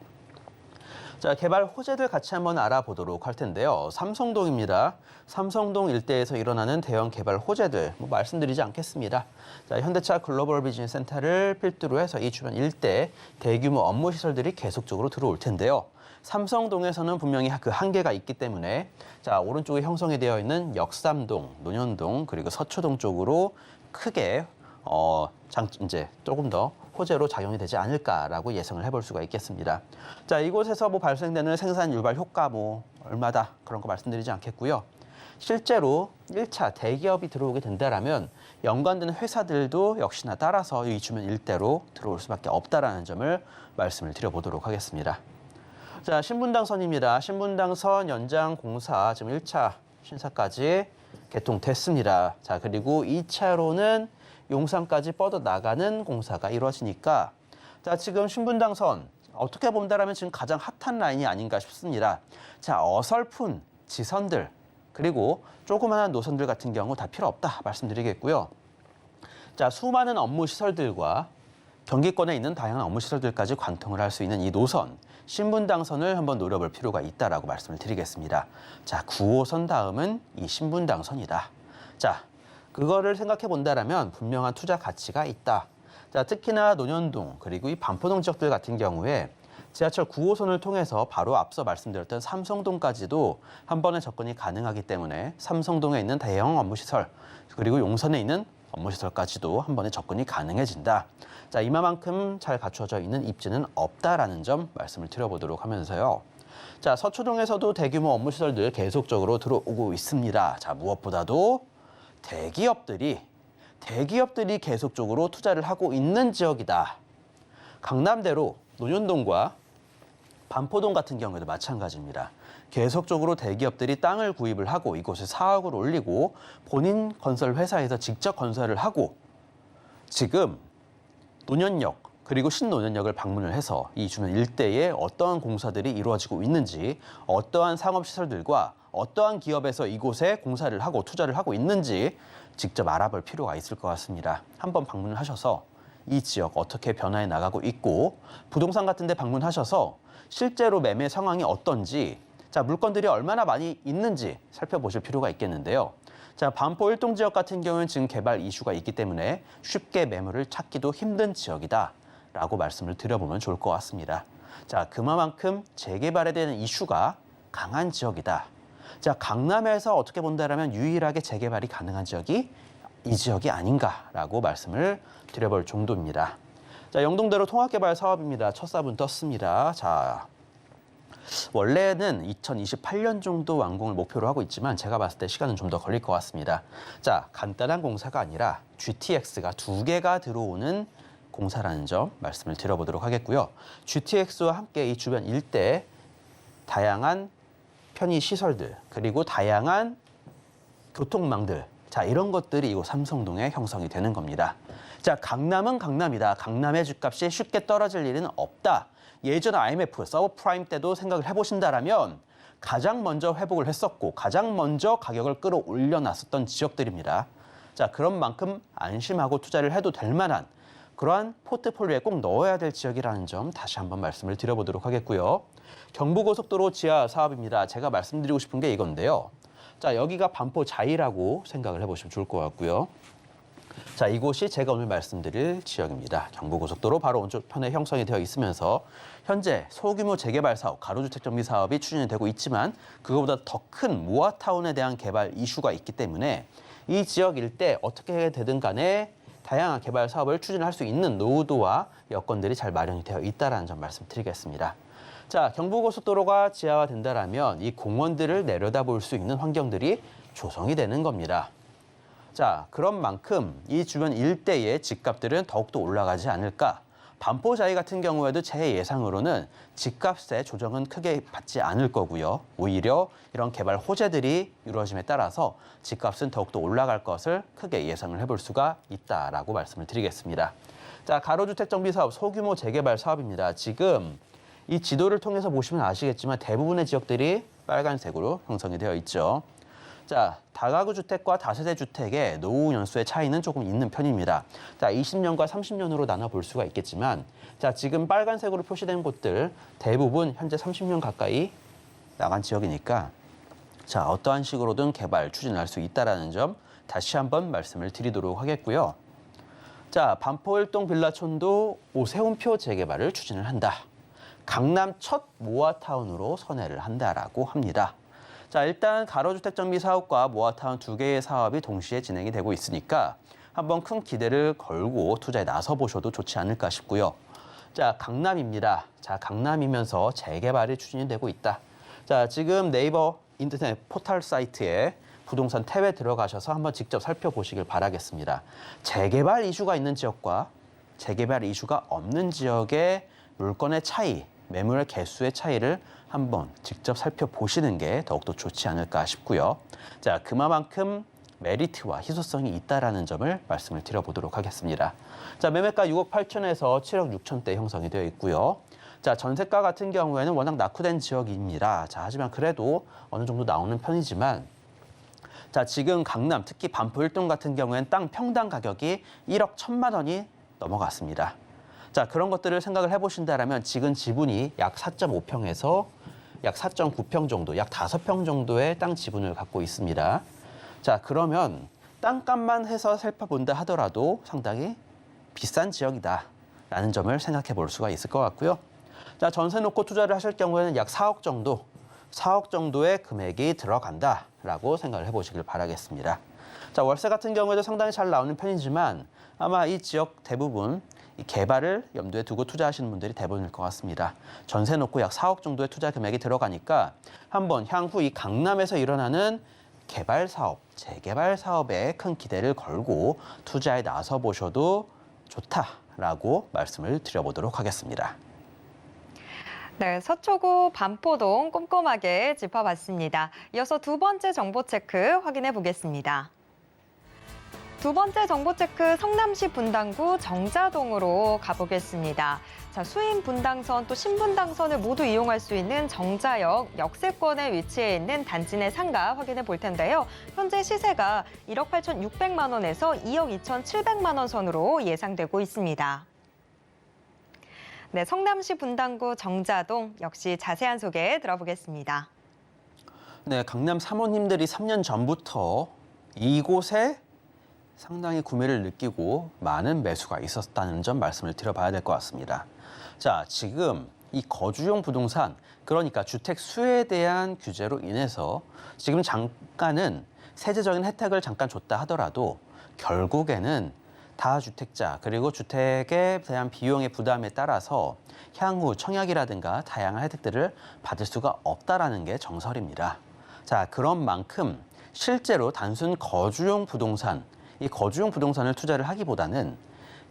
자, 개발 호재들 같이 한번 알아보도록 할 텐데요. 삼성동입니다. 삼성동 일대에서 일어나는 대형 개발 호재들 말씀드리지 않겠습니다. 자, 현대차 글로벌 비즈니스 센터를 필두로 해서 이 주변 일대 대규모 업무 시설들이 계속적으로 들어올 텐데요. 삼성동에서는 분명히 그 한계가 있기 때문에 자, 오른쪽에 형성이 되어 있는 역삼동, 논현동 그리고 서초동 쪽으로 크게 이제 조금 더 호재로 작용이 되지 않을까라고 예상을 해볼 수가 있겠습니다. 자, 이곳에서 발생되는 생산 유발 효과 얼마다 그런 거 말씀드리지 않겠고요. 실제로 1차 대기업이 들어오게 된다라면 연관되는 회사들도 역시나 따라서 이 주변 일대로 들어올 수밖에 없다라는 점을 말씀을 드려보도록 하겠습니다. 자, 신분당선입니다. 신분당선 연장 공사 지금 1차 신사까지 개통됐습니다. 자, 그리고 2차로는 용산까지 뻗어나가는 공사가 이루어지니까 자, 지금 신분당선 어떻게 본다라면 지금 가장 핫한 라인이 아닌가 싶습니다. 자, 어설픈 지선들 그리고 조그마한 노선들 같은 경우 다 필요 없다 말씀드리겠고요. 자, 수많은 업무 시설들과 경기권에 있는 다양한 업무 시설들까지 관통을 할 수 있는 이 노선 신분당선을 한번 노려볼 필요가 있다라고 말씀을 드리겠습니다. 자, 9호선 다음은 이 신분당선이다. 자, 그거를 생각해 본다라면 분명한 투자 가치가 있다. 자, 특히나 논현동 그리고 이 반포동 지역들 같은 경우에 지하철 9호선을 통해서 바로 앞서 말씀드렸던 삼성동까지도 한 번에 접근이 가능하기 때문에 삼성동에 있는 대형 업무시설 그리고 용산에 있는 업무시설까지도 한 번에 접근이 가능해진다. 자, 이만큼 잘 갖춰져 있는 입지는 없다라는 점 말씀을 드려보도록 하면서요. 자, 서초동에서도 대규모 업무시설들 계속적으로 들어오고 있습니다. 자, 무엇보다도 대기업들이 계속적으로 투자를 하고 있는 지역이다. 강남대로 논현동과 반포동 같은 경우에도 마찬가지입니다. 계속적으로 대기업들이 땅을 구입을 하고 이곳에 사옥을 올리고 본인 건설 회사에서 직접 건설을 하고 지금 논현역 그리고 신논현역을 방문을 해서 이 주변 일대에 어떠한 공사들이 이루어지고 있는지 어떠한 상업시설들과 어떠한 기업에서 이곳에 공사를 하고 투자를 하고 있는지 직접 알아볼 필요가 있을 것 같습니다. 한번 방문을 하셔서 이 지역 어떻게 변화해 나가고 있고 부동산 같은 데 방문하셔서 실제로 매매 상황이 어떤지 자, 물건들이 얼마나 많이 있는지 살펴보실 필요가 있겠는데요. 자, 반포 일동 지역 같은 경우는 지금 개발 이슈가 있기 때문에 쉽게 매물을 찾기도 힘든 지역이다라고 말씀을 드려보면 좋을 것 같습니다. 자, 그만큼 재개발에 대한 이슈가 강한 지역이다. 자, 강남에서 어떻게 본다라면 유일하게 재개발이 가능한 지역이 이 지역이 아닌가라고 말씀을 드려볼 정도입니다. 자, 영동대로 통합개발 사업입니다. 첫 삽은 떴습니다. 자, 원래는 2028년 정도 완공을 목표로 하고 있지만 제가 봤을 때 시간은 좀 더 걸릴 것 같습니다. 자, 간단한 공사가 아니라 GTX가 2개가 들어오는 공사라는 점 말씀을 드려보도록 하겠고요. GTX와 함께 이 주변 일대 다양한 편의시설들 그리고 다양한 교통망들 자, 이런 것들이 이곳 삼성동에 형성이 되는 겁니다. 자, 강남은 강남이다. 강남의 집값이 쉽게 떨어질 일은 없다. 예전 IMF, 서브프라임 때도 생각을 해보신다라면 가장 먼저 회복을 했었고 가장 먼저 가격을 끌어올려 놨었던 지역들입니다. 자, 그런 만큼 안심하고 투자를 해도 될 만한 그러한 포트폴리오에 꼭 넣어야 될 지역이라는 점 다시 한번 말씀을 드려보도록 하겠고요. 경부고속도로 지하 사업입니다. 제가 말씀드리고 싶은 게 이건데요. 자, 여기가 반포자이라고 생각을 해보시면 좋을 것 같고요. 자, 이곳이 제가 오늘 말씀드릴 지역입니다. 경부고속도로 바로 오른쪽편에 형성이 되어 있으면서 현재 소규모 재개발 사업, 가로주택 정비 사업이 추진이 되고 있지만 그거보다 더 큰 모아타운에 대한 개발 이슈가 있기 때문에 이 지역 일대 어떻게 되든 간에 다양한 개발 사업을 추진할 수 있는 노후도와 여건들이 잘 마련이 되어 있다는 점 말씀드리겠습니다. 자, 경부고속도로가 지하화된다라면 이 공원들을 내려다볼 수 있는 환경들이 조성이 되는 겁니다. 자, 그런 만큼 이 주변 일대의 집값들은 더욱더 올라가지 않을까. 반포자이 같은 경우에도 제 예상으로는 집값의 조정은 크게 받지 않을 거고요. 오히려 이런 개발 호재들이 이루어짐에 따라서 집값은 더욱더 올라갈 것을 크게 예상을 해볼 수가 있다라고 말씀을 드리겠습니다. 자, 가로주택 정비 사업, 소규모 재개발 사업입니다. 지금 이 지도를 통해서 보시면 아시겠지만 대부분의 지역들이 빨간색으로 형성이 되어 있죠. 자, 다가구 주택과 다세대 주택의 노후 연수의 차이는 조금 있는 편입니다. 자, 20년과 30년으로 나눠 볼 수가 있겠지만, 자, 지금 빨간색으로 표시된 곳들 대부분 현재 30년 가까이 나간 지역이니까, 자, 어떠한 식으로든 개발 추진할 수 있다라는 점 다시 한번 말씀을 드리도록 하겠고요. 자, 반포일동 빌라촌도 오세훈표 재개발을 추진을 한다. 강남 첫 모아타운으로 선회를 한다라고 합니다. 자, 일단 가로주택 정비 사업과 모아타운 두 개의 사업이 동시에 진행이 되고 있으니까 한번 큰 기대를 걸고 투자에 나서 보셔도 좋지 않을까 싶고요. 자, 강남입니다. 자, 강남이면서 재개발이 추진이 되고 있다. 자, 지금 네이버 인터넷 포털 사이트에 부동산 탭에 들어가셔서 한번 직접 살펴보시길 바라겠습니다. 재개발 이슈가 있는 지역과 재개발 이슈가 없는 지역의 물건의 차이, 매물 개수의 차이를 한번 직접 살펴보시는 게 더욱더 좋지 않을까 싶고요. 자, 그만큼 메리트와 희소성이 있다라는 점을 말씀을 드려보도록 하겠습니다. 자, 매매가 6억 8천에서 7억 6천대 형성이 되어 있고요. 자, 전세가 같은 경우에는 워낙 낙후된 지역입니다. 자, 하지만 그래도 어느 정도 나오는 편이지만, 자, 지금 강남, 특히 반포일동 같은 경우에는 땅 평당 가격이 1억 1천만 원이 넘어갔습니다. 자, 그런 것들을 생각을 해보신다면 지금 지분이 약 4.5평에서 약 4.9평 정도, 약 5평 정도의 땅 지분을 갖고 있습니다. 자, 그러면 땅값만 해서 살펴본다 하더라도 상당히 비싼 지역이다라는 점을 생각해 볼 수가 있을 것 같고요. 자, 전세 놓고 투자를 하실 경우에는 약 4억 정도, 4억 정도의 금액이 들어간다라고 생각을 해보시길 바라겠습니다. 자, 월세 같은 경우에도 상당히 잘 나오는 편이지만 아마 이 지역 대부분 이 개발을 염두에 두고 투자하시는 분들이 대부분일 것 같습니다. 전세 놓고 약 4억 정도의 투자 금액이 들어가니까 한번 향후 이 강남에서 일어나는 개발 사업, 재개발 사업에 큰 기대를 걸고 투자에 나서 보셔도 좋다라고 말씀을 드려보도록 하겠습니다. 네, 서초구 반포동 꼼꼼하게 짚어봤습니다. 이어서 두 번째 정보 체크 확인해 보겠습니다. 두 번째 정보 체크 성남시 분당구 정자동으로 가보겠습니다. 자, 수인 분당선 또 신분당선을 모두 이용할 수 있는 정자역 역세권에 위치해 있는 단지 내 상가 확인해 볼 텐데요. 현재 시세가 1억 8,600만 원에서 2억 2,700만 원 선으로 예상되고 있습니다. 네, 성남시 분당구 정자동 역시 자세한 소개 들어보겠습니다. 네, 강남 사모님들이 3년 전부터 이곳에 상당히 구매를 느끼고 많은 매수가 있었다는 점 말씀을 드려봐야 될 것 같습니다. 자, 지금 이 거주용 부동산, 그러니까 주택 수에 대한 규제로 인해서 지금 잠깐은 세제적인 혜택을 잠깐 줬다 하더라도 결국에는 다주택자 그리고 주택에 대한 비용의 부담에 따라서 향후 청약이라든가 다양한 혜택들을 받을 수가 없다라는 게 정설입니다. 자, 그런 만큼 실제로 단순 거주용 부동산, 이 거주용 부동산을 투자를 하기보다는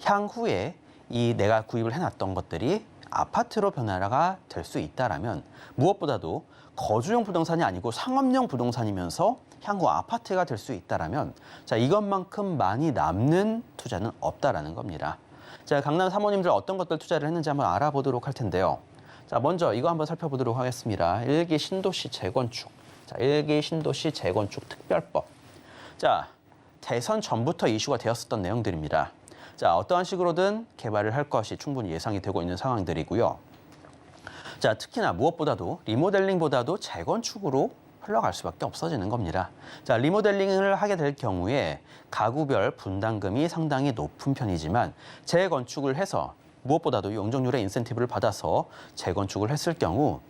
향후에 이 내가 구입을 해놨던 것들이 아파트로 변화가 될 수 있다라면 무엇보다도 거주용 부동산이 아니고 상업용 부동산이면서 향후 아파트가 될 수 있다라면 자, 이것만큼 많이 남는 투자는 없다라는 겁니다. 자, 강남 사모님들 어떤 것들 투자를 했는지 한번 알아보도록 할 텐데요. 자, 먼저 이거 한번 살펴보도록 하겠습니다. 1기 신도시 재건축. 자, 1기 신도시 재건축 특별법. 자, 대선 전부터 이슈가 되었었던 내용들입니다. 자, 어떠한 식으로든 개발을 할 것이 충분히 예상이 되고 있는 상황들이고요. 자, 특히나 무엇보다도 리모델링보다도 재건축으로 흘러갈 수밖에 없어지는 겁니다. 자, 리모델링을 하게 될 경우에 가구별 분담금이 상당히 높은 편이지만 재건축을 해서 무엇보다도 용적률의 인센티브를 받아서 재건축을 했을 경우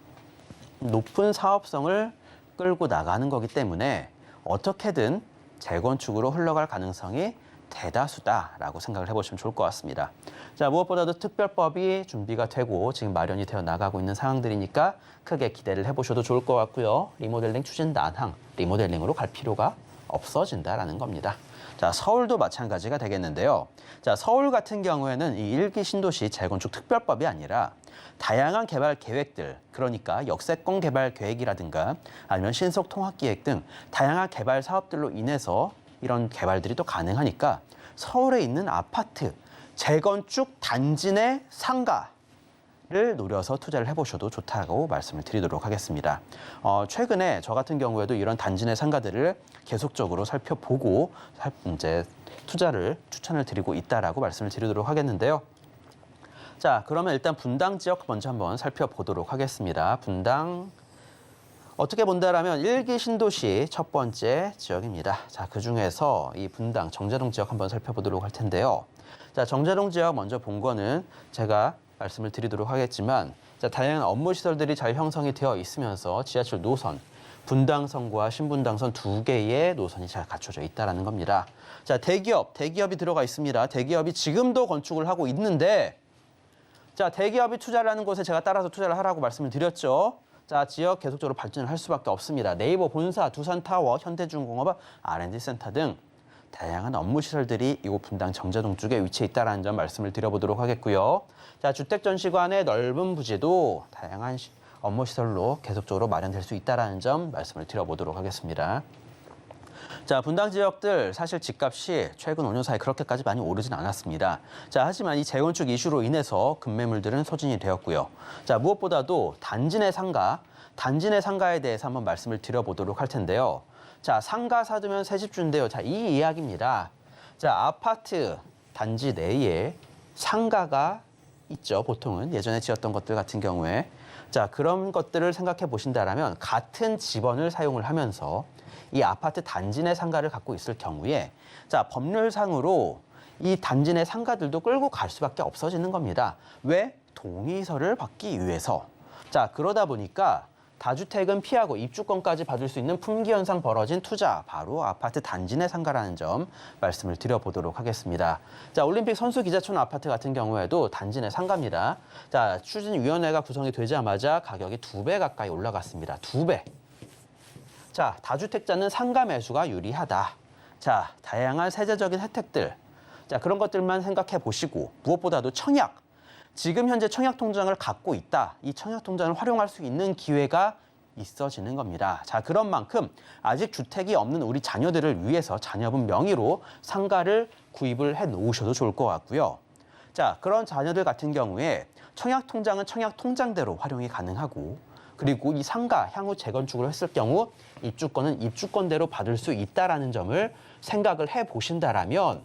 높은 사업성을 끌고 나가는 거기 때문에 어떻게든 재건축으로 흘러갈 가능성이 대다수다라고 생각을 해보시면 좋을 것 같습니다. 자, 무엇보다도 특별법이 준비가 되고 지금 마련이 되어 나가고 있는 상황들이니까 크게 기대를 해보셔도 좋을 것 같고요. 리모델링 추진 난항, 리모델링으로 갈 필요가 없어진다라는 겁니다. 자, 서울도 마찬가지가 되겠는데요. 자, 서울 같은 경우에는 이 1기 신도시 재건축 특별법이 아니라 다양한 개발 계획들, 그러니까 역세권 개발 계획이라든가 아니면 신속 통합 기획 등 다양한 개발 사업들로 인해서 이런 개발들이 또 가능하니까 서울에 있는 아파트, 재건축 단지 내 상가를 노려서 투자를 해보셔도 좋다고 말씀을 드리도록 하겠습니다. 최근에 저 같은 경우에도 이런 단지 내 상가들을 계속적으로 살펴보고 이제 투자를 추천을 드리고 있다라고 말씀을 드리도록 하겠는데요. 자, 그러면 일단 분당 지역 먼저 한번 살펴보도록 하겠습니다. 분당. 어떻게 본다라면 1기 신도시 첫 번째 지역입니다. 자, 그중에서 이 분당 정자동 지역 한번 살펴보도록 할 텐데요. 자, 정자동 지역 먼저 본 거는 제가 말씀을 드리도록 하겠지만 자, 다양한 업무 시설들이 잘 형성이 되어 있으면서 지하철 노선, 분당선과 신분당선 두 개의 노선이 잘 갖춰져 있다는 겁니다. 자, 대기업이 들어가 있습니다. 대기업이 지금도 건축을 하고 있는데 자, 대기업이 투자를 하는 곳에 제가 따라서 투자를 하라고 말씀을 드렸죠. 자, 지역 계속적으로 발전을 할 수밖에 없습니다. 네이버 본사, 두산타워, 현대중공업, R&D센터 등 다양한 업무 시설들이 이곳 분당 정자동 쪽에 위치해 있다는 점 말씀을 드려보도록 하겠고요. 자, 주택 전시관의 넓은 부지도 다양한 업무 시설로 계속적으로 마련될 수 있다는 점 말씀을 드려보도록 하겠습니다. 자, 분당 지역들 사실 집값이 최근 5년 사이 그렇게까지 많이 오르진 않았습니다. 자, 하지만 이 재건축 이슈로 인해서 급매물들은 소진이 되었고요. 자, 무엇보다도 단지 내 상가에 대해서 한번 말씀을 드려보도록 할 텐데요. 자, 상가 사두면 새집 준대요. 자, 이 이야기입니다. 자, 아파트 단지 내에 상가가 있죠. 보통은 예전에 지었던 것들 같은 경우에. 자, 그런 것들을 생각해 보신다라면 같은 지번을 사용을 하면서 이 아파트 단지 내 상가를 갖고 있을 경우에 자, 법률상으로 이 단지 내 상가들도 끌고 갈 수밖에 없어지는 겁니다. 왜? 동의서를 받기 위해서. 자, 그러다 보니까 다주택은 피하고 입주권까지 받을 수 있는 품귀 현상 벌어진 투자, 바로 아파트 단지 내 상가라는 점 말씀을 드려보도록 하겠습니다. 자, 올림픽 선수기자촌 아파트 같은 경우에도 단지 내 상가입니다. 자, 추진위원회가 구성이 되자마자 가격이 2배 가까이 올라갔습니다. 2배. 자, 다주택자는 상가 매수가 유리하다. 자, 다양한 세제적인 혜택들. 자, 그런 것들만 생각해 보시고 무엇보다도 청약. 지금 현재 청약통장을 갖고 있다. 이 청약통장을 활용할 수 있는 기회가 있어지는 겁니다. 자, 그런 만큼 아직 주택이 없는 우리 자녀들을 위해서 자녀분 명의로 상가를 구입을 해 놓으셔도 좋을 것 같고요. 자, 그런 자녀들 같은 경우에 청약통장은 청약통장대로 활용이 가능하고 그리고 이 상가 향후 재건축을 했을 경우 입주권은 입주권대로 받을 수 있다라는 점을 생각을 해 보신다라면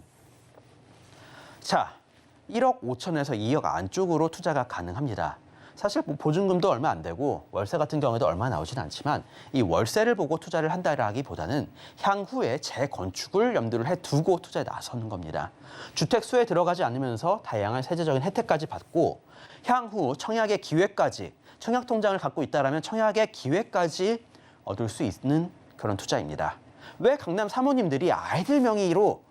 자, 1억 5천에서 2억 안쪽으로 투자가 가능합니다. 사실 뭐 보증금도 얼마 안 되고 월세 같은 경우에도 얼마 나오진 않지만 이 월세를 보고 투자를 한다라기보다는 향후에 재건축을 염두를 해 두고 투자에 나서는 겁니다. 주택 수에 들어가지 않으면서 다양한 세제적인 혜택까지 받고 향후 청약의 기회까지 청약통장을 갖고 있다라면 청약의 기회까지 얻을 수 있는 그런 투자입니다. 왜 강남 사모님들이 아이들 명의로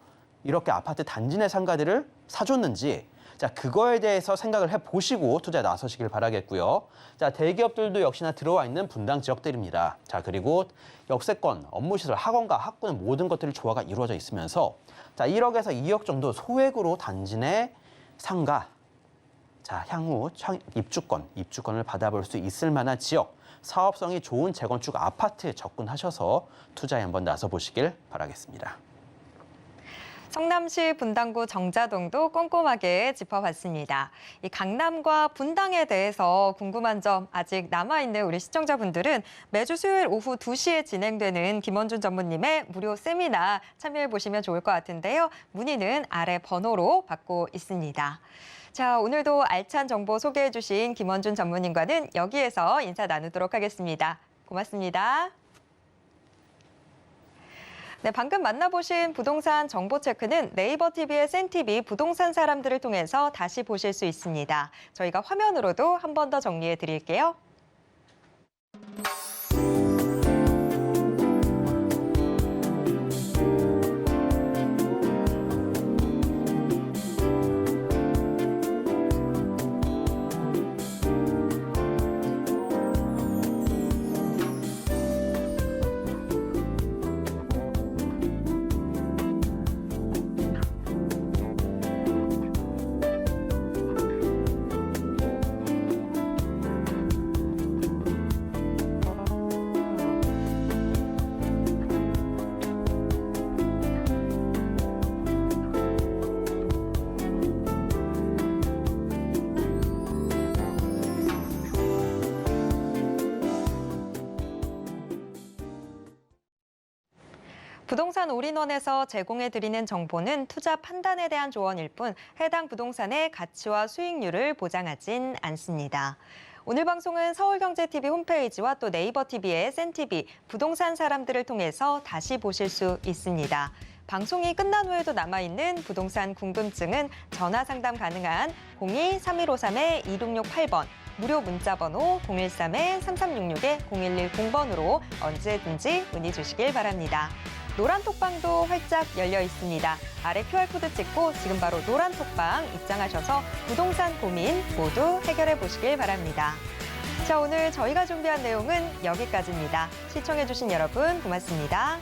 이렇게 아파트 단지 내 상가들을 사줬는지 자, 그거에 대해서 생각을 해보시고 투자에 나서시길 바라겠고요. 자, 대기업들도 역시나 들어와 있는 분당 지역들입니다. 자, 그리고 역세권, 업무시설, 학원과 학군 모든 것들이 조화가 이루어져 있으면서 자, 1억에서 2억 정도 소액으로 단지 내 상가 자, 향후 입주권을 받아볼 수 있을 만한 지역, 사업성이 좋은 재건축 아파트에 접근하셔서 투자에 한번 나서보시길 바라겠습니다. 성남시 분당구 정자동도 꼼꼼하게 짚어봤습니다. 이 강남과 분당에 대해서 궁금한 점 아직 남아있는 우리 시청자분들은 매주 수요일 오후 2시에 진행되는 김원준 전무님의 무료 세미나 참여해보시면 좋을 것 같은데요. 문의는 아래 번호로 받고 있습니다. 자, 오늘도 알찬 정보 소개해주신 김원준 전무님과는 여기에서 인사 나누도록 하겠습니다. 고맙습니다. 네, 방금 만나보신 부동산 정보 체크는 네이버 TV의 센TV 부동산 사람들을 통해서 다시 보실 수 있습니다. 저희가 화면으로도 한 번 더 정리해 드릴게요. 부동산 올인원에서 제공해드리는 정보는 투자 판단에 대한 조언일 뿐 해당 부동산의 가치와 수익률을 보장하진 않습니다. 오늘 방송은 서울경제TV 홈페이지와 또 네이버 TV의 센TV 부동산 사람들을 통해서 다시 보실 수 있습니다. 방송이 끝난 후에도 남아있는 부동산 궁금증은 전화 상담 가능한 02-3153-2668번, 무료 문자번호 013-3366-0110번으로 언제든지 문의 주시길 바랍니다. 노란 톡방도 활짝 열려 있습니다. 아래 QR코드 찍고 지금 바로 노란 톡방 입장하셔서 부동산 고민 모두 해결해 보시길 바랍니다. 자, 오늘 저희가 준비한 내용은 여기까지입니다. 시청해주신 여러분 고맙습니다.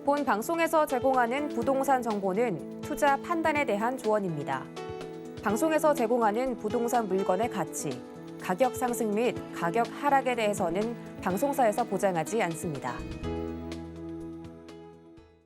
본 방송에서 제공하는 부동산 정보는 투자 판단에 대한 조언입니다. 방송에서 제공하는 부동산 물건의 가치, 가격 상승 및 가격 하락에 대해서는 방송사에서 보장하지 않습니다.